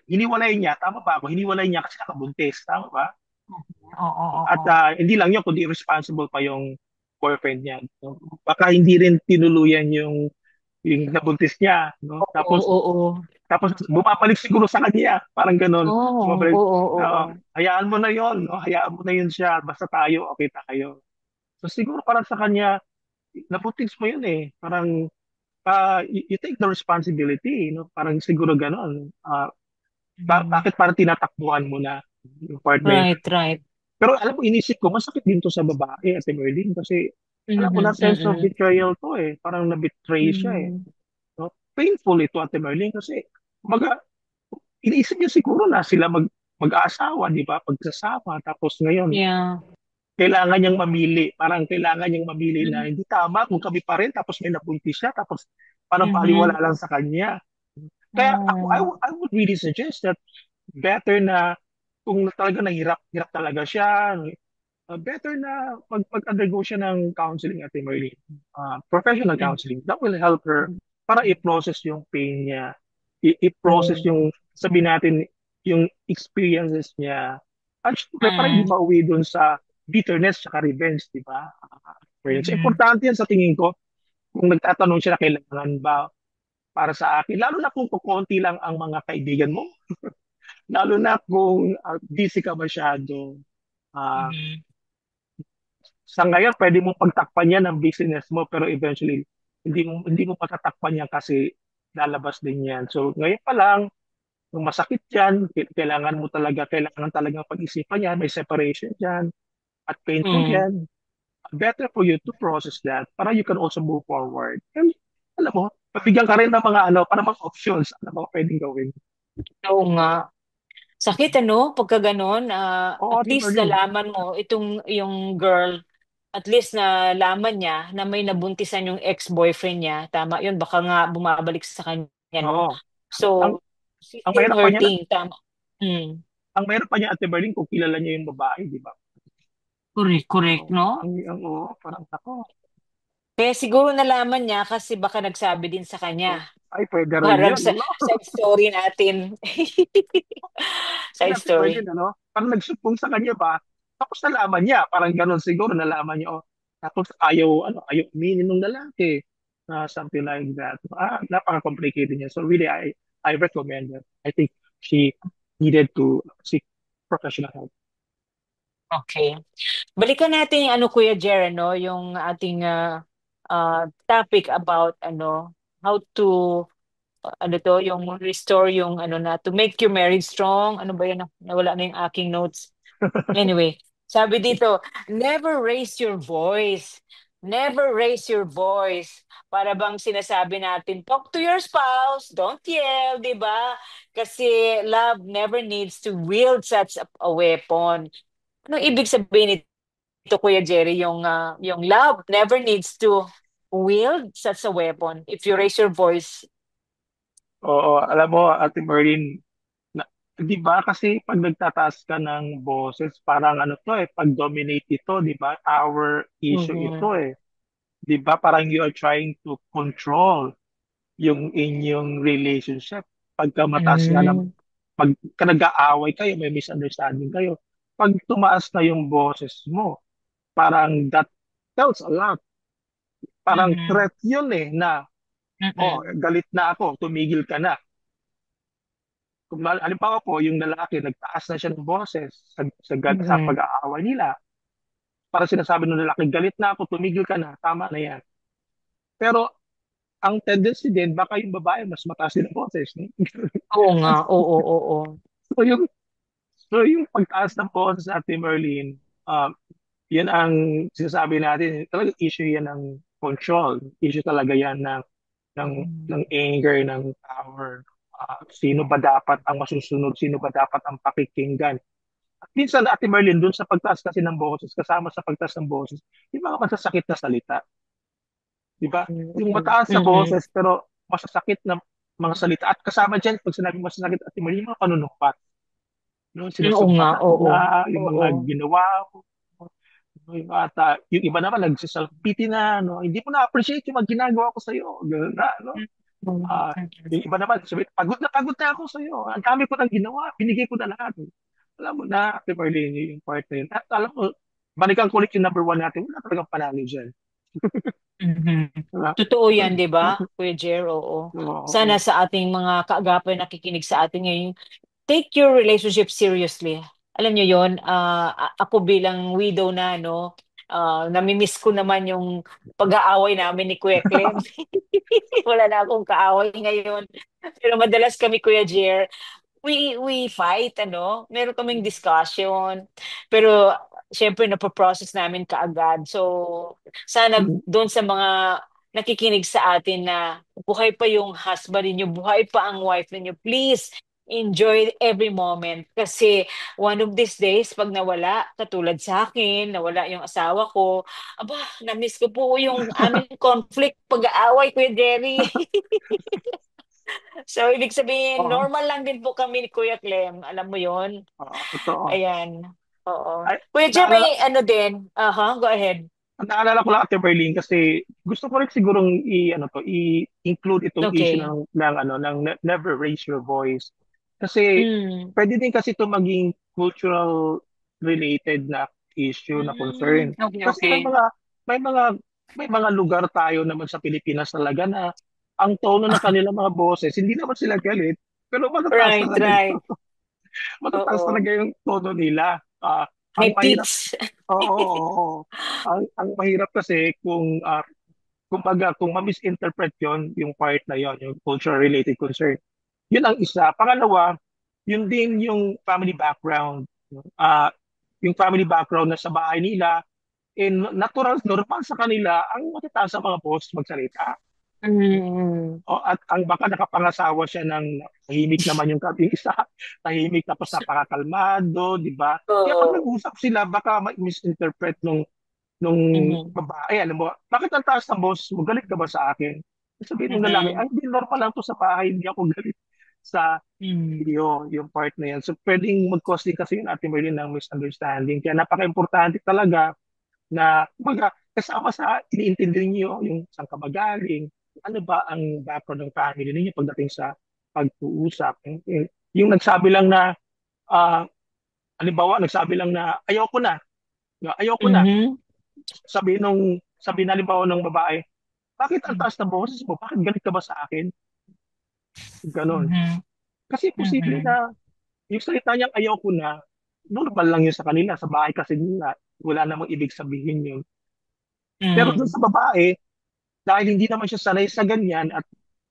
Speaker 4: hiniwalay niya, tama ba ako? Hiniwalay niya kasi nakabuntis, tama ba?
Speaker 3: Oo.
Speaker 4: At hindi lang yun, kundi irresponsible pa yung boyfriend niya. No? Baka hindi rin tinuluyan yung nabuntis niya. No? Tapos bumabalik siguro sa kanya. Parang ganun. Bumabalik, hayaan mo na yon, no? Hayaan mo na yun siya. Basta tayo, okay tayo. So siguro parang sa kanya, nabuntis mo yun eh. Parang you take the responsibility. No? Parang siguro ganun. Bakit parang tinatakbuhan mo na yung partner?
Speaker 3: Right.
Speaker 4: Pero alam mo, inisip ko, masakit din to sa babae, Ate Merlin, kasi alam ko na sense of betrayal to eh. Parang na-betray siya eh. No? Painful ito, Ate Merlin, kasi kumbaga, iniisip niya siguro na sila mag-aasawa, di ba? Pagsasama. Tapos ngayon, kailangan niyang mamili. Parang kailangan niyang mamili na hindi tama kung kami pa rin, tapos may nabuntis siya, tapos parang paliwala lang sa kanya. Kaya I would really suggest that better na kung talaga hirap talaga siya, better na mag-undergo siya ng counseling, Ate Merlin. Professional counseling. That will help her para i-process yung pain niya. I-process yung, sabihin natin, yung experiences niya. At syempre, para hindi mauwi dun sa bitterness at revenge, di ba? So, importante yan sa tingin ko. Kung nagtatanong siya na kailangan ba para sa akin, lalo na kung kukunti lang ang mga kaibigan mo, lalo na kung busy ka masyado. Sa ngayon, pwede mong pagtakpan yan ng business mo, pero eventually, hindi mo patatakpan yan kasi lalabas din yan. So, ngayon pa lang, kung masakit yan, kailangan talagang pag-isipan yan, may separation yan, at painful yan. Better for you to process that para you can also move forward. And alam mo, pabigyan ka rin ng para mga options, ano pwedeng gawin.
Speaker 3: Oo nga. Sakit pagka ganon. At least nalaman mo, yung girl, at least nalaman niya na may nabuntisan yung ex-boyfriend niya. Tama yun, baka nga bumabalik sa kanya, no? So,
Speaker 4: ang mahirap pa niya,
Speaker 3: tama.
Speaker 4: Ang mahirap pa niya, Ate Merlin, kung kilala niya yung babae, di ba?
Speaker 3: Correct, no?
Speaker 4: Parang ako.
Speaker 3: Kaya siguro nalaman niya kasi baka nagsabi din sa kanya.
Speaker 4: Ay, pwede rin
Speaker 3: Parang
Speaker 4: yun.
Speaker 3: Side story natin. Side story.
Speaker 4: Parang nagsuppong sa kanya ba? Tapos nalaman niya, parang ganun siguro, nalaman niya, tapos ayaw uminin ng lalaki. Something like that. Napaka-complicated niya. So really, I recommend that. I think she needed to seek professional help.
Speaker 3: Okay. Balikan natin yung Kuya Jer, yung ating topic about how to yung restore yung to make your marriage strong. Ano ba yun? Nawala na yung aking notes. Anyway, sabi dito, never raise your voice. Never raise your voice. Para bang sinasabi natin, talk to your spouse, don't yell, di ba? Kasi love never needs to wield such a weapon. Anong ibig sabihin Kuya Jerry, yung love never needs to wield such a weapon. If you raise your voice,
Speaker 4: Oo, alam mo, Ate Merlin, di ba kasi pag nagtataas ka ng boses, parang ano to pag-dominate ito, di ba? Our issue
Speaker 3: mhm,
Speaker 4: ito eh. Di ba? Parang you are trying to control yung inyong relationship. Pagka mataas nga ng,
Speaker 3: mm,
Speaker 4: pag nag-aaway kayo, may misunderstanding kayo, pag tumaas na yung boses mo, parang that tells a lot. Parang
Speaker 3: mhm,
Speaker 4: threat yun na, oh,
Speaker 3: mm,
Speaker 4: galit na ako, tumigil ka na. Kung halimbawa po, yung lalaki, nagtaas na siya ng boses sa
Speaker 3: mm,
Speaker 4: pag-aaway nila, para sinasabi ng lalaki, galit na ako, tumigil ka na, tama na yan. Pero ang tendency din, baka yung babae mas mataas din ang boses. No?
Speaker 3: oo nga, oo, oo.
Speaker 4: So yung, so yung pagtaas ng boses sa Ate Merlin, yan ang sinasabi natin, talaga issue yan ng control. Issue talaga yan ng,
Speaker 3: Mm,
Speaker 4: ng anger, ng power. Sino ba dapat ang masusunod? Sino ba dapat ang pakikinggan? At minsan, Ate Merlin, dun sa pagtaas kasi ng boses, kasama sa pagtaas ng boses, yung mga masasakit na salita. Di ba? Yung
Speaker 3: mm,
Speaker 4: mataas sa
Speaker 3: mhm,
Speaker 4: boses, pero masasakit na mga salita. At kasama dyan, pag sinabi masasakit, Ate Merlin, yung mga panunumpat. No?
Speaker 3: oo nga,
Speaker 4: Sinusumpatan
Speaker 3: oo,
Speaker 4: nila, yung
Speaker 3: oo.
Speaker 4: mga ginawa mo. At yung iba naman, nagsiself-pity na, no? Hindi mo na-appreciate yung mga ginagawa ko sa'yo. Ganun na, no?
Speaker 3: Mm, mm,
Speaker 4: Yung iba naman, sabi, pagod na ako sa'yo. Ang dami ko nang ginawa, binigay ko na lahat. Alam mo na, Ate Marlene, yung part na yun. At alam mo, balikan ko ulit yung number one natin, wala talagang panalo dyan.
Speaker 3: mhm.
Speaker 4: Diba?
Speaker 3: Totoo yan, di ba, Kuya Jer? Oo. Sana
Speaker 4: Oo.
Speaker 3: sa ating mga kaagapay nakikinig sa atin ngayon, take your relationship seriously. Alam niyo yon, ako bilang widow na, no, namimiss ko naman yung pag-aaway namin ni Kuya Clem. Wala na akong kaaway ngayon. Pero madalas kami, Kuya Jer, we fight, ano, meron kaming discussion, pero syempre napoprocess namin kaagad. So, sana doon sa mga nakikinig sa atin na buhay pa yung husband ninyo, buhay pa ang wife ninyo, please enjoy every moment. Kasi one of these days, pag nawala, katulad sa akin, nawala yung asawa ko, aba, na-miss ko po yung aming conflict, pag-aaway, Kuya Jerry. So, ibig sabihin,
Speaker 4: Oo.
Speaker 3: normal lang din po kami ni Kuya Clem. Alam mo yon.
Speaker 4: Oo, totoo.
Speaker 3: Ayan. Oo.
Speaker 4: Ay,
Speaker 3: Kuya Jer,
Speaker 4: naalala,
Speaker 3: may ano din. Aha, go ahead.
Speaker 4: naalala ko lang, Ate Marlene, kasi gusto ko rin sigurong i-include itong issue
Speaker 3: Okay.
Speaker 4: ng never raise your voice. Kasi
Speaker 3: Mm.
Speaker 4: pwede din kasi ito maging cultural related na issue na concern.
Speaker 3: Okay,
Speaker 4: Kasi
Speaker 3: okay.
Speaker 4: may mga may mga lugar tayo naman sa Pilipinas talaga na ang tono ng kanilang mga boses, hindi naman sila galit, pero matataas
Speaker 3: Right,
Speaker 4: talaga
Speaker 3: right.
Speaker 4: matataas
Speaker 3: Oo.
Speaker 4: talaga yung tono nila. Ang
Speaker 3: May
Speaker 4: mahirap,
Speaker 3: pitch.
Speaker 4: oo, oo, oo. Ang mahirap kasi kung ma-misinterpret yon yung part na yon, yung cultural related concern. Yun ang isa. Pangalawa, yun din yung family background. Yung family background na sa bahay nila, natural, normal sa kanila ang matataas sa mga boss magsalita.
Speaker 3: Mm.
Speaker 4: At ang baka nakapangasawa siya ng tahimik naman yung isa, tahimik tapos napakakalmado, di ba? Kaya pag
Speaker 3: Oo.
Speaker 4: nag-usap sila, baka misinterpret nung
Speaker 3: Mhm.
Speaker 4: babae, alam mo, bakit ang taas ng boss mo? Galit ka ba sa akin? Sabihin ng lalaki,
Speaker 3: Mhm.
Speaker 4: ay, hindi normal lang to sa bahay, hindi ako galit sa
Speaker 3: Mm.
Speaker 4: iyo, yung part na yan. So, pwedeng mag-cause din kasi yun, Ate Merlin, ng misunderstanding. Kaya napaka-importante talaga na kasama sa iniintindi niyo yung saan ka magaling, ano ba ang background ng family ninyo pagdating sa pag-uusap. Yung nagsabi lang na, ah, halimbawa, nagsabi lang na, ayoko na.
Speaker 3: Mhm.
Speaker 4: Sabi na halimbawa ng babae, bakit ang
Speaker 3: Mhm.
Speaker 4: taas ng boses mo? Bakit galit ka ba sa akin? Ganon.
Speaker 3: Mhm.
Speaker 4: Kasi posible
Speaker 3: Mhm.
Speaker 4: na yung salita niyang ayoko na, normal lang yun sa kanila. Sa bahay kasi nila, wala namang ibig sabihin yun. Pero dun
Speaker 3: Mhm.
Speaker 4: sa babae, dahil hindi naman siya sanay sa ganyan at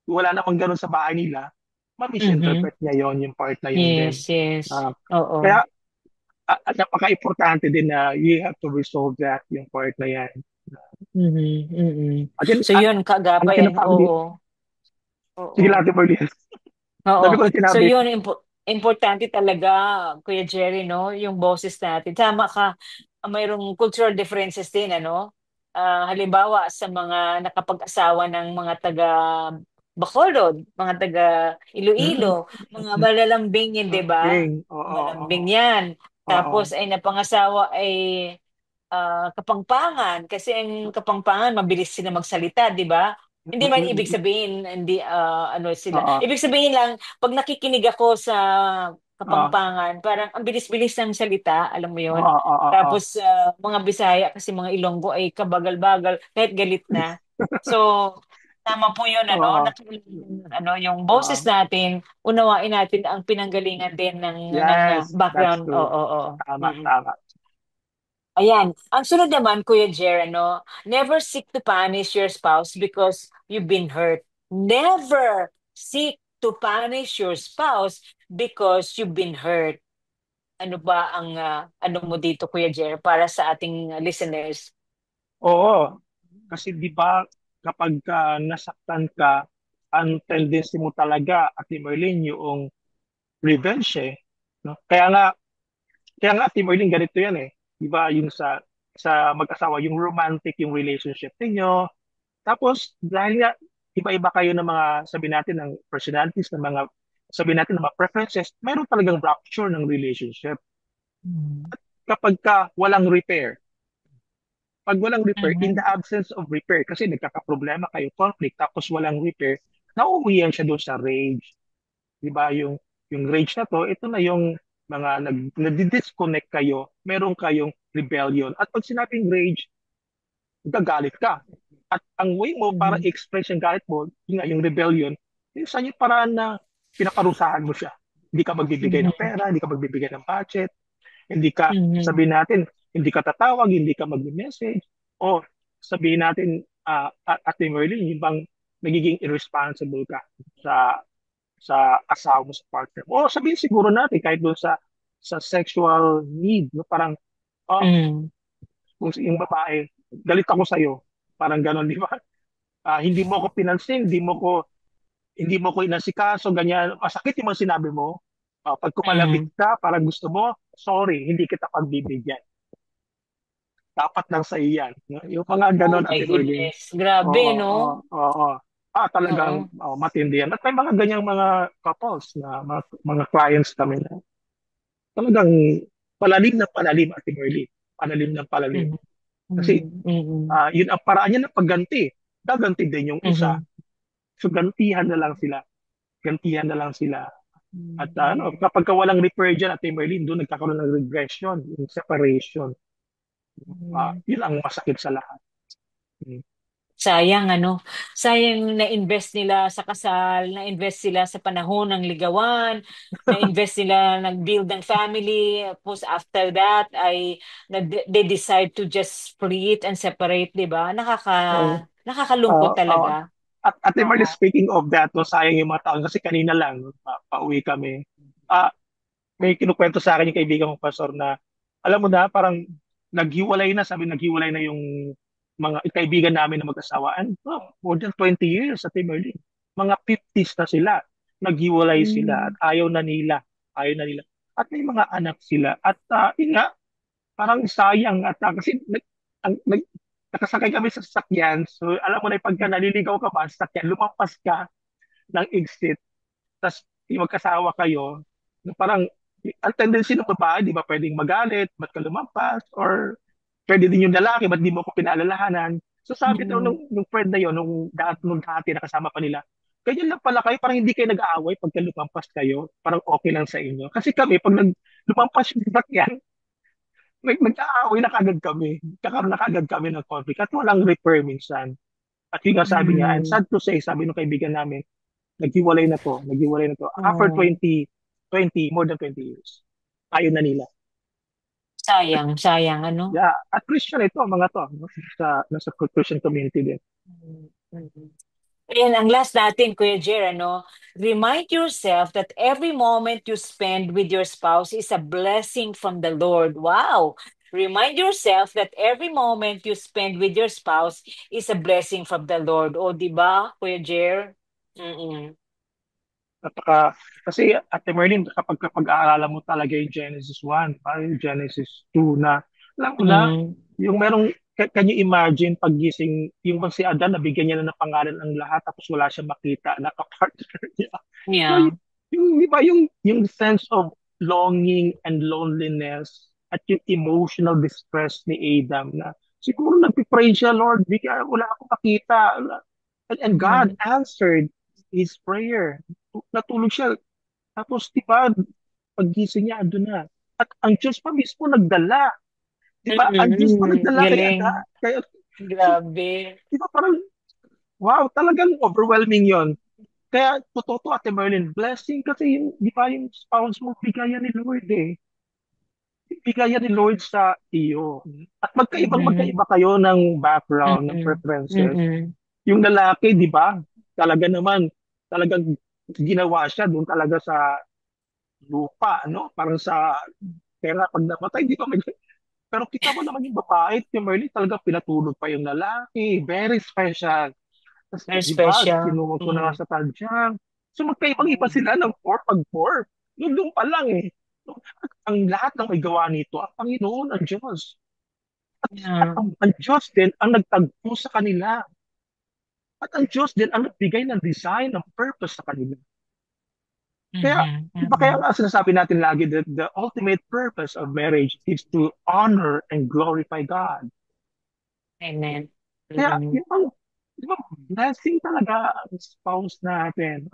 Speaker 4: wala namang ganun sa bahay nila,
Speaker 3: Mhm.
Speaker 4: ma-misinterpret niya yon yung part na yun din.
Speaker 3: Yes, yes.
Speaker 4: Ah,
Speaker 3: Oo.
Speaker 4: kaya napaka-importante din na you have to resolve that yung part na yan.
Speaker 3: Mhm. Mhm.
Speaker 4: At yun,
Speaker 3: So yun,
Speaker 4: ang laki ng
Speaker 3: kagapay,
Speaker 4: family.
Speaker 3: oo.
Speaker 4: Sige
Speaker 3: Oo.
Speaker 4: lang, Ate Marlene. Dami
Speaker 3: Oo.
Speaker 4: ko na
Speaker 3: So
Speaker 4: sinabi.
Speaker 3: yun, importante talaga, Kuya Jerry, no? Yung boses natin. Tama ka. mayroong cultural differences din, ano? Halimbawa, sa mga nakapag-asawa ng mga taga Bacolod, mga taga Iloilo, mga malalambing yun, di ba?
Speaker 4: Bing. Oo,
Speaker 3: Malambing
Speaker 4: oo.
Speaker 3: yan.
Speaker 4: Oo.
Speaker 3: Tapos ay napangasawa ay Kapampangan. Kasi ang Kapampangan, mabilis sila magsalita, di ba? Hindi man ibig sabihin, hindi ano sila.
Speaker 4: Oo.
Speaker 3: Ibig sabihin lang, pag nakikinig ako sa
Speaker 4: Oo.
Speaker 3: Kapampangan, parang ang bilis-bilis ng salita, alam mo yon.
Speaker 4: Oo, oo, oo.
Speaker 3: Tapos mga Bisaya, kasi mga Ilonggo ay kabagal-bagal, kahit galit na. So, tama po yun, ano,
Speaker 4: Oo.
Speaker 3: ano, yung
Speaker 4: Oo.
Speaker 3: boses natin, unawain natin ang pinanggalingan din ng
Speaker 4: Yes, that's
Speaker 3: background. Oo,
Speaker 4: true.
Speaker 3: oo.
Speaker 4: Tama, tama.
Speaker 3: Ayan. Ang sunod naman, Kuya Jer, ano, never seek to punish your spouse because you've been hurt. Never seek to punish your spouse because you've been hurt. Ano ba ang ano mo dito, Kuya Jer, para sa ating listeners?
Speaker 4: Oo. Kasi di ba kapag nasaktan ka, ang tendency mo talaga, Ate Merlin, yung revenge eh. No? Kaya nga Ate Merlin, ganito yan eh. Di ba yung sa mag-asawa, yung romantic yung relationship ninyo. Tapos dahil nga iba-iba kayo ng mga sabi natin ng personalities, ng mga sabi natin ng mga preferences, meron talagang rupture ng relationship. Kapag walang repair, pag walang repair, in the absence of repair, kasi nagkakaproblema kayo, conflict, tapos walang repair, nauuwihan siya doon sa rage. Di ba? Yung rage na to, ito na yung mga nag-disconnect kayo, meron kayong rebellion. At pag sinabing rage, gagalit ka. At ang way mo para express yung galit mo, yun nga, yung rebellion, minsan yung paraan na pinaparusahan mo siya. Hindi ka magbibigay ng pera, hindi ka magbibigay ng budget, hindi ka, sabihin natin, hindi ka tatawag, hindi ka mag-message, o sabihin natin, Ate Merlin, yung bang nagiging irresponsible ka sa asawa mo, sa partner mo. O sabihin siguro natin, kahit doon sa sexual need, no? Parang, kung yung babae, galit ako sa'yo. Parang ganon, di ba? Hindi mo ako pinansin, hindi mo ko inasikaso, ganyan. Masakit yung mga sinabi mo. Pag kumalabit ka, parang gusto mo, sorry, hindi kita pagbibigyan. Dapat lang sa iyan. Yung mga
Speaker 3: Oh
Speaker 4: ganon,
Speaker 3: my
Speaker 4: Ate Merlin.
Speaker 3: goodness. Grabe,
Speaker 4: Oo, oo,
Speaker 3: no?
Speaker 4: oo. Talagang
Speaker 3: Oo.
Speaker 4: matindi yan. At may mga ganyang mga couples na mga clients kami na talagang palalim, Ate Merlin. Palalim na palalim. Kasi yun ang paraan niya ng pagganti. Gaganti din yung isa. So gantihan na lang sila. Gantihan na lang sila. At kapag walang repair dyan, Ate Merlin, doon nagkakaroon ng regression, yung separation. Yun ang masakit sa lahat.
Speaker 3: Sayang, ano? Sayang na-invest nila sa kasal, na-invest sila sa panahon ng ligawan, na-invest sila nag-build ng family, tapos after that ay they decide to just split and separate, 'di ba?
Speaker 4: So,
Speaker 3: Nakakalungkot talaga.
Speaker 4: At Ate Marley,
Speaker 3: Oo.
Speaker 4: speaking of that, no, sayang yung mga taon kasi kanina lang, no, pauwi kami. May kinukwento sa akin yung kaibigan kong pastor na, alam mo na, parang naghiwalay na yung mga kaibigan namin na mag-asawaan. More than 20 years, Ate Marley. Mga 50s na sila. Naghiwalay sila at ayaw na nila. Ayaw na nila. At may mga anak sila. At yun nga, parang sayang. At kasi nakasakay kami sa sasakyan. So, alam mo na, pagka naliligaw ka pa sa sasakyan, lumampas ka ng exit, tapos magkasawa kayo, na parang, ang tendency ng babae, di ba, pwedeng magalit, ba't ka lumampas? Or, pwede din yung lalaki, ba't di mo ko pinaalalahanan? So, sabi daw nung friend na yun, nung dati nakasama pa nila, ganyan lang pala kayo, parang hindi kayo nag-aaway pagka lumampas kayo, parang okay lang sa inyo. Kasi kami, pag lumampas yung sasakyan, nag-aaway na kagad kami. Kakaroon na kagad kami ng conflict at walang repair minsan. At yun nga sabi niya, and sad to say, sabi ng kaibigan namin, naghiwalay na to. After 20, more than 20 years. Ayaw na nila.
Speaker 3: Sayang, ano?
Speaker 4: Yeah, at Christian ito, mga to, no? Nasa Christian community din.
Speaker 3: Ayan, ang last natin, Kuya Jer, ano? Remind yourself that every moment you spend with your spouse is a blessing from the Lord. Wow! Remind yourself that every moment you spend with your spouse is a blessing from the Lord. O, di ba, Kuya Jer?
Speaker 4: Kasi Ate Merlin, kapag aaralan mo talaga yung Genesis 1, parang yung Genesis 2 na Alam mo na,
Speaker 3: Mm.
Speaker 4: yung merong, can you imagine paggising, yung bang si Adan, nabigyan niya na ng pangalan ang lahat, tapos wala siya makita, nakapartner niya. So,
Speaker 3: Yeah.
Speaker 4: di ba, yung sense of longing and loneliness at yung emotional distress ni Adam na siguro nagpipray siya, Lord, bigyan, wala akong makita. And God
Speaker 3: Mm.
Speaker 4: answered his prayer. Natulog siya. Tapos, di ba, paggising niya, andun na. At ang Diyos pa mismo nagdala. Di ba? Ang Diyos pa nagdala kay Ada.
Speaker 3: Galing.
Speaker 4: Kaya,
Speaker 3: Grabe.
Speaker 4: di ba, parang, wow, talagang overwhelming yon. Kaya, totoo to, Ate Merlin, blessing kasi yung, di ba, yung spouse mo, bigayan ni Lord eh. Bigayan ni Lord sa iyo. At
Speaker 3: Mm.
Speaker 4: magkaiba kayo ng background, ng
Speaker 3: Mm.
Speaker 4: preferences.
Speaker 3: Mm.
Speaker 4: Yung lalaki, di ba? Talaga naman, talagang ginawa siya doon talaga sa lupa, no? Parang sa pera pag namatay, di ba? Pero kita mo naman yung babae, Kimberly, talaga pinatulog pa yung lalaki. Very special. Tapos,
Speaker 3: Very
Speaker 4: di ba,
Speaker 3: special.
Speaker 4: sinuwag ko na nga
Speaker 3: Mm.
Speaker 4: sa tadyang. So, magkaibang-iba
Speaker 3: Mm.
Speaker 4: sila ng 4 pag 4. Doon pa lang eh. So, ang lahat ng may gawa nito, ang Panginoon, ang Diyos. At
Speaker 3: Yeah.
Speaker 4: ang Diyos din ang nagtagpo sa kanila. At ang Diyos din ang nagbigay ng design, ng purpose sa kanila. Kaya,
Speaker 3: Mhm.
Speaker 4: di ba kaya
Speaker 3: Mhm.
Speaker 4: nga sinasabi natin lagi that the ultimate purpose of marriage is to honor and glorify God.
Speaker 3: Amen.
Speaker 4: Kaya,
Speaker 3: Mm.
Speaker 4: yung, di ba, blessing talaga ang spouse natin.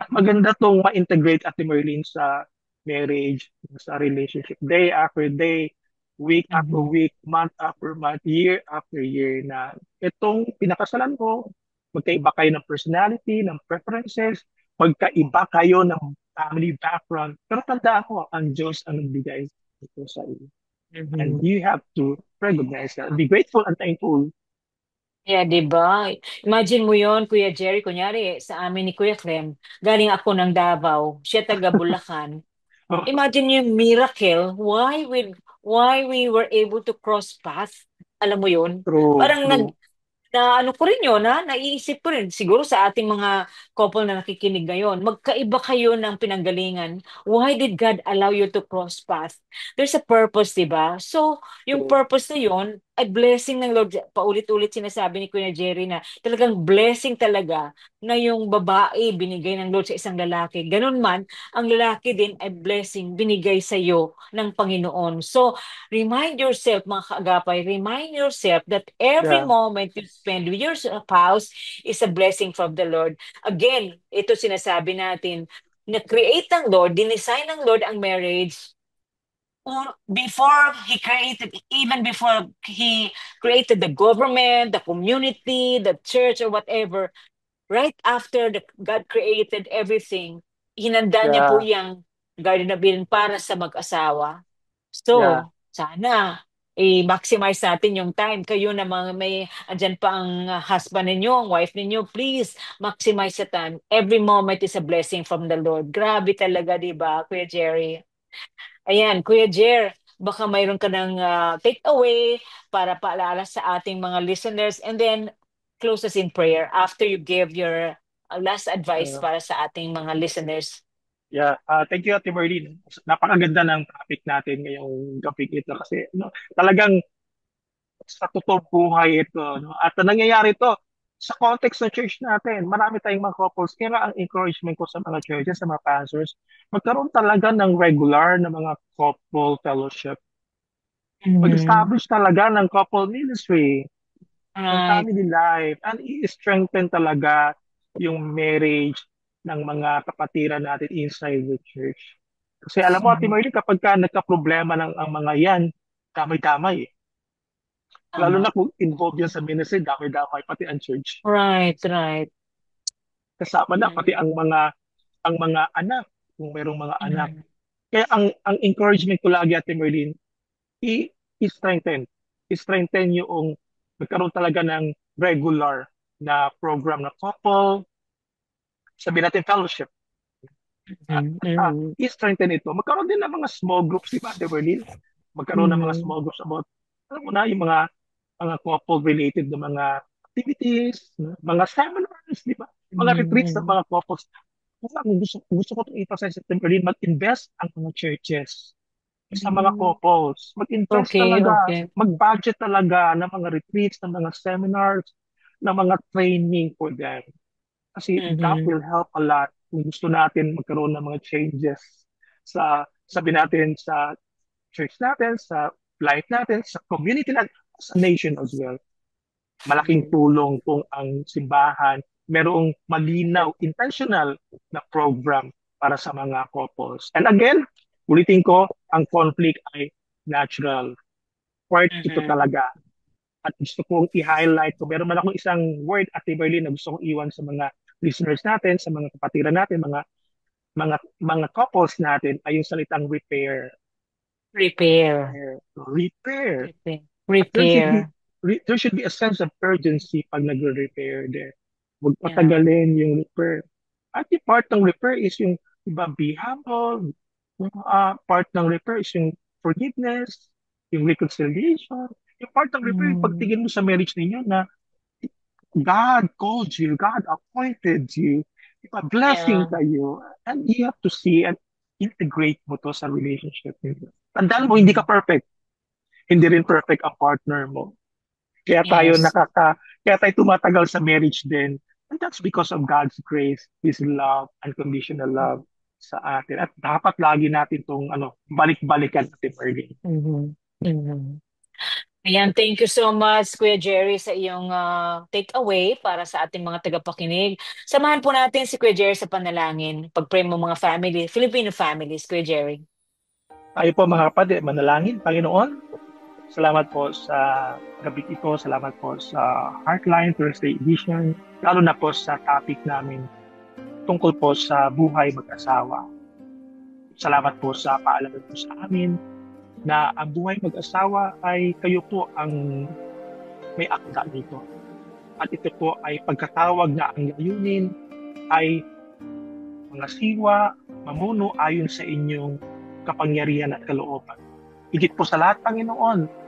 Speaker 4: At maganda tong ma-integrate at Merlin sa marriage, sa relationship, day after day, week after
Speaker 3: Mhm.
Speaker 4: week, month after month, year after year na itong pinakasalan ko, magkaiba kayo ng personality, ng preferences, magkaiba kayo ng family background. Pero tandaan ko, ang Diyos ang nagbigay ito sa iyo. And
Speaker 3: Mhm.
Speaker 4: you have to recognize that. Be grateful and thankful.
Speaker 3: Yeah, 'di ba? Imagine mo 'yon, Kuya Jerry, kunyari sa amin ni Kuya Clem, galing ako ng Davao, siya taga Bulacan. Imagine yung miracle, why we were able to cross path. Alam mo 'yon?
Speaker 4: True,
Speaker 3: Parang
Speaker 4: true.
Speaker 3: na ano ko rin yun, ha? Naiisip ko rin, siguro sa ating mga couple na nakikinig ngayon, magkaiba kayo ng pinanggalingan. Why did God allow you to cross path? There's a purpose, di ba? So, yung
Speaker 4: True.
Speaker 3: purpose na yun, ay blessing ng Lord. Paulit-ulit sinasabi ni Kuya Jerry na talagang blessing talaga na yung babae binigay ng Lord sa isang lalaki. Ganun man, ang lalaki din ay blessing binigay sa iyo ng Panginoon. So, remind yourself, mga kaagapay, remind yourself that every
Speaker 4: Yeah.
Speaker 3: moment you spend with your spouse is a blessing from the Lord. Again, ito sinasabi natin, na-create ng Lord, dinesign ng Lord ang marriage or before He created, even before He created the government, the community, the church, or whatever, right after God created everything, hinanda niya po
Speaker 4: Yeah.
Speaker 3: yung Garden of Eden para sa mag-asawa.
Speaker 4: Yeah.
Speaker 3: So, sana i-maximize natin yung time. Kayo na mga may, andyan pa ang husband ninyo, ang wife ninyo, please maximize the time. Every moment is a blessing from the Lord. Grabe talaga, di ba, Kuya Jerry? Ayan, Kuya Jer, baka mayroon ka ng take away para paalala sa ating mga listeners and then close us in prayer after you give your last advice
Speaker 4: Uh,
Speaker 3: para sa ating mga listeners.
Speaker 4: yeah. Thank you, Ate Merlin. Napakaganda ng topic natin ngayong gabi ito kasi talagang sa totoong buhay ito. No? At nangyayari to sa context ng church natin. Marami tayong mga couples. Kaya nga ang encouragement ko sa mga churches, sa mga pastors, magkaroon talaga ng regular na mga couple fellowship.
Speaker 3: Mhm.
Speaker 4: Mag-establish talaga ng couple ministry, ng
Speaker 3: Right.
Speaker 4: family life, and i-strengthen talaga yung marriage ng mga kapatiran natin inside the church. Kasi alam mo, Ate
Speaker 3: Mhm.
Speaker 4: Marley, kapag ka nagka-problema ng ang mga yan, damay-damay. Lalo
Speaker 3: Tama.
Speaker 4: na kung involved yan sa ministry, damay-damay, pati ang church.
Speaker 3: Right, right.
Speaker 4: Kasama na pati
Speaker 3: Mhm.
Speaker 4: ang mga anak, kung merong mga anak.
Speaker 3: Mhm.
Speaker 4: Kaya ang encouragement ko lagi, Ate Merlin, i- i-strengthen. I-strengthen yung magkaroon talaga ng regular na program na couple, sabihin natin fellowship. At
Speaker 3: Mhm. Mhm.
Speaker 4: i-strengthen ito. Magkaroon din ng mga small groups, di ba, Ate Merlin? Magkaroon ng mga
Speaker 3: Mhm.
Speaker 4: small groups about, alam mo na, yung mga couple-related na mga activities, mga seminars, di ba? Mga retreats ng
Speaker 3: Mhm.
Speaker 4: mga couples. Kung gusto ko itong emphasize sa Timberlane, mag-invest ang mga churches. sa mga couples. Mag-invest
Speaker 3: Okay,
Speaker 4: talaga,
Speaker 3: okay.
Speaker 4: mag-budget talaga ng mga retreats, ng mga seminars, ng mga training for them. Kasi that
Speaker 3: Mhm.
Speaker 4: will help a lot kung gusto natin magkaroon ng mga changes sa, sabi natin, sa church natin, sa life natin, sa community natin, sa nation as well. Malaking tulong kung ang simbahan merong malinaw, intentional na program para sa mga couples. And again, ulitin ko, ang conflict ay natural. Part ito talaga. At gusto kong i-highlight ko, meron man akong isang word at Berlin na gusto kong iwan sa mga listeners natin, sa mga kapatiran natin, mga couples natin, ay yung salitang repair.
Speaker 3: Repair.
Speaker 4: Repair.
Speaker 3: Repair.
Speaker 4: There should be a sense of urgency pag nagre-repair there. Huwag patagalin yung repair. At yung part ng repair is yung, iba, be humble. Part ng repair is yung forgiveness, yung reconciliation. Yung part ng repair, yung pagtingin mo sa marriage ninyo na God called you, God appointed you, iba, blessing kayo. And you have to see and integrate mo to sa relationship ninyo. Tandaan mo, hindi ka perfect. Hindi rin perfect ang partner mo. Kaya tayo kaya tayo tumatagal sa marriage din. And that's because of God's grace, His love, unconditional love sa atin. At dapat lagi natin itong balik-balikan natin, Ernie.
Speaker 3: Ayan, thank you so much, Kuya Jerry, sa iyong take-away para sa ating mga tagapakinig. Samahan po natin si Kuya Jerry sa panalangin. Pag-pray mo mga family, Filipino families, Kuya Jerry.
Speaker 4: Tayo po mga kapatid, manalangin, Panginoon. Salamat po sa gabi ito. Salamat po sa Heartline Thursday edition. Lalo na po sa topic namin tungkol po sa buhay mag-asawa. Salamat po sa paalaman po sa amin na ang buhay mag-asawa ay kayo po ang may akda nito. At ito po ay pagkatawag na ang layunin ay mga siwa, mamuno ayon sa inyong kapangyarihan at kalooban. Higit po sa lahat, Panginoon,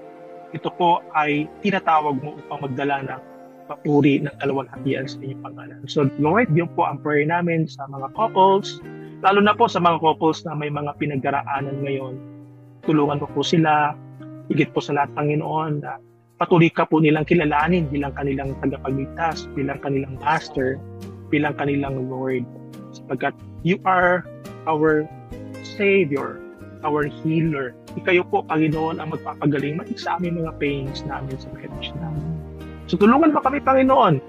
Speaker 4: ito po ay tinatawag mo upang magdala ng papuri ng kaluwalhatian sa inyong pangalan. So Lord, yun po ang prayer namin sa mga couples, lalo na po sa mga couples na may mga pinagdaraanan ngayon. Tulungan mo po sila, higit po sa lahat, Panginoon, na patuloy ka po nilang kilalanin bilang kanilang tagapagligtas, bilang kanilang master, bilang kanilang Lord. Sapagkat you are our Savior, our healer. Ikayo po, Panginoon, ang magpapagaling matik sa aming mga pains namin sa marriage namin. So tulungan mo kami, Panginoon,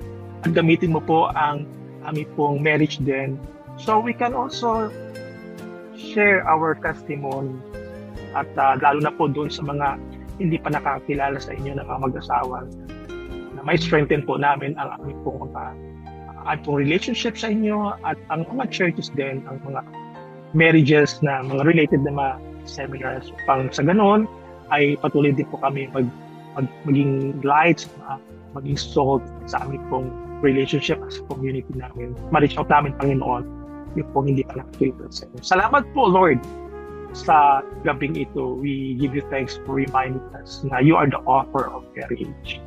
Speaker 4: at gamitin mo po ang aming pong marriage din so we can also share our testimony at lalo na po doon sa mga hindi pa nakakilala sa inyo na mga mag-asawa na may strengthen po namin ang aming pong relationship sa inyo at ang mga churches din, ang mga marriages na mga related na mga seminars. Pang sa ganon ay patuloy din po kami maging lights, maging salt sa aming pong relationship as a community namin. Ma-reach out namin, Panginoon, yung pong hindi pa nakakilala sa inyo. Salamat po, Lord, sa gabing ito. We give you thanks for reminding us na you are the author of marriage.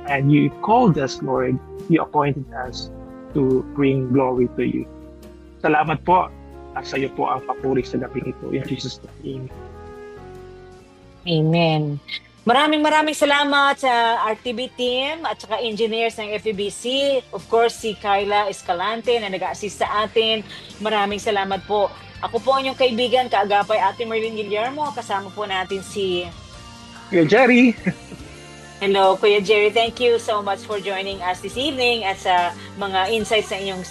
Speaker 4: And you called us, Lord, you appointed us to bring glory to you. Salamat po. At sa iyo po ang papuri sa gabing ito. In Jesus' name.
Speaker 3: Amen. Maraming salamat sa RTV team at saka engineers ng FEBC. Of course, si Kyla Escalante na nag-assist sa atin. Maraming salamat po. Ako po ang inyong kaibigan, kaagapay Ate Merlin Guillermo. Kasama po natin si
Speaker 4: Kuya Jerry.
Speaker 3: Hello, Kuya Jerry. Thank you so much for joining us this evening at sa mga insights na inyong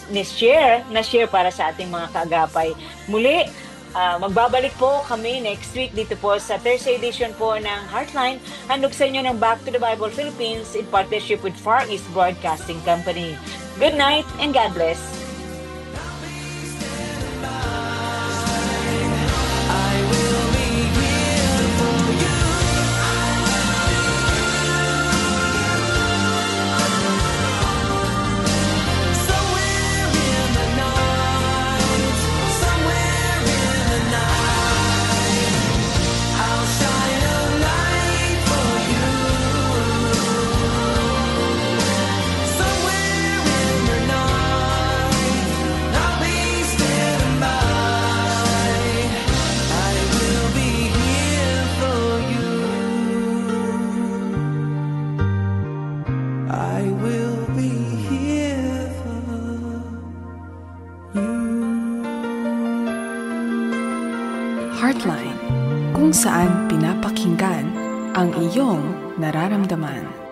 Speaker 3: na-share para sa ating mga kaagapay. Muli, magbabalik po kami next week dito po sa Thursday edition po ng Heartline. Handog sa inyo ng Back to the Bible Philippines in partnership with Far East Broadcasting Company. Good night and God bless.
Speaker 14: Somewhere in the night
Speaker 2: Heartline, kung saan pinapakinggan ang iyong nararamdaman.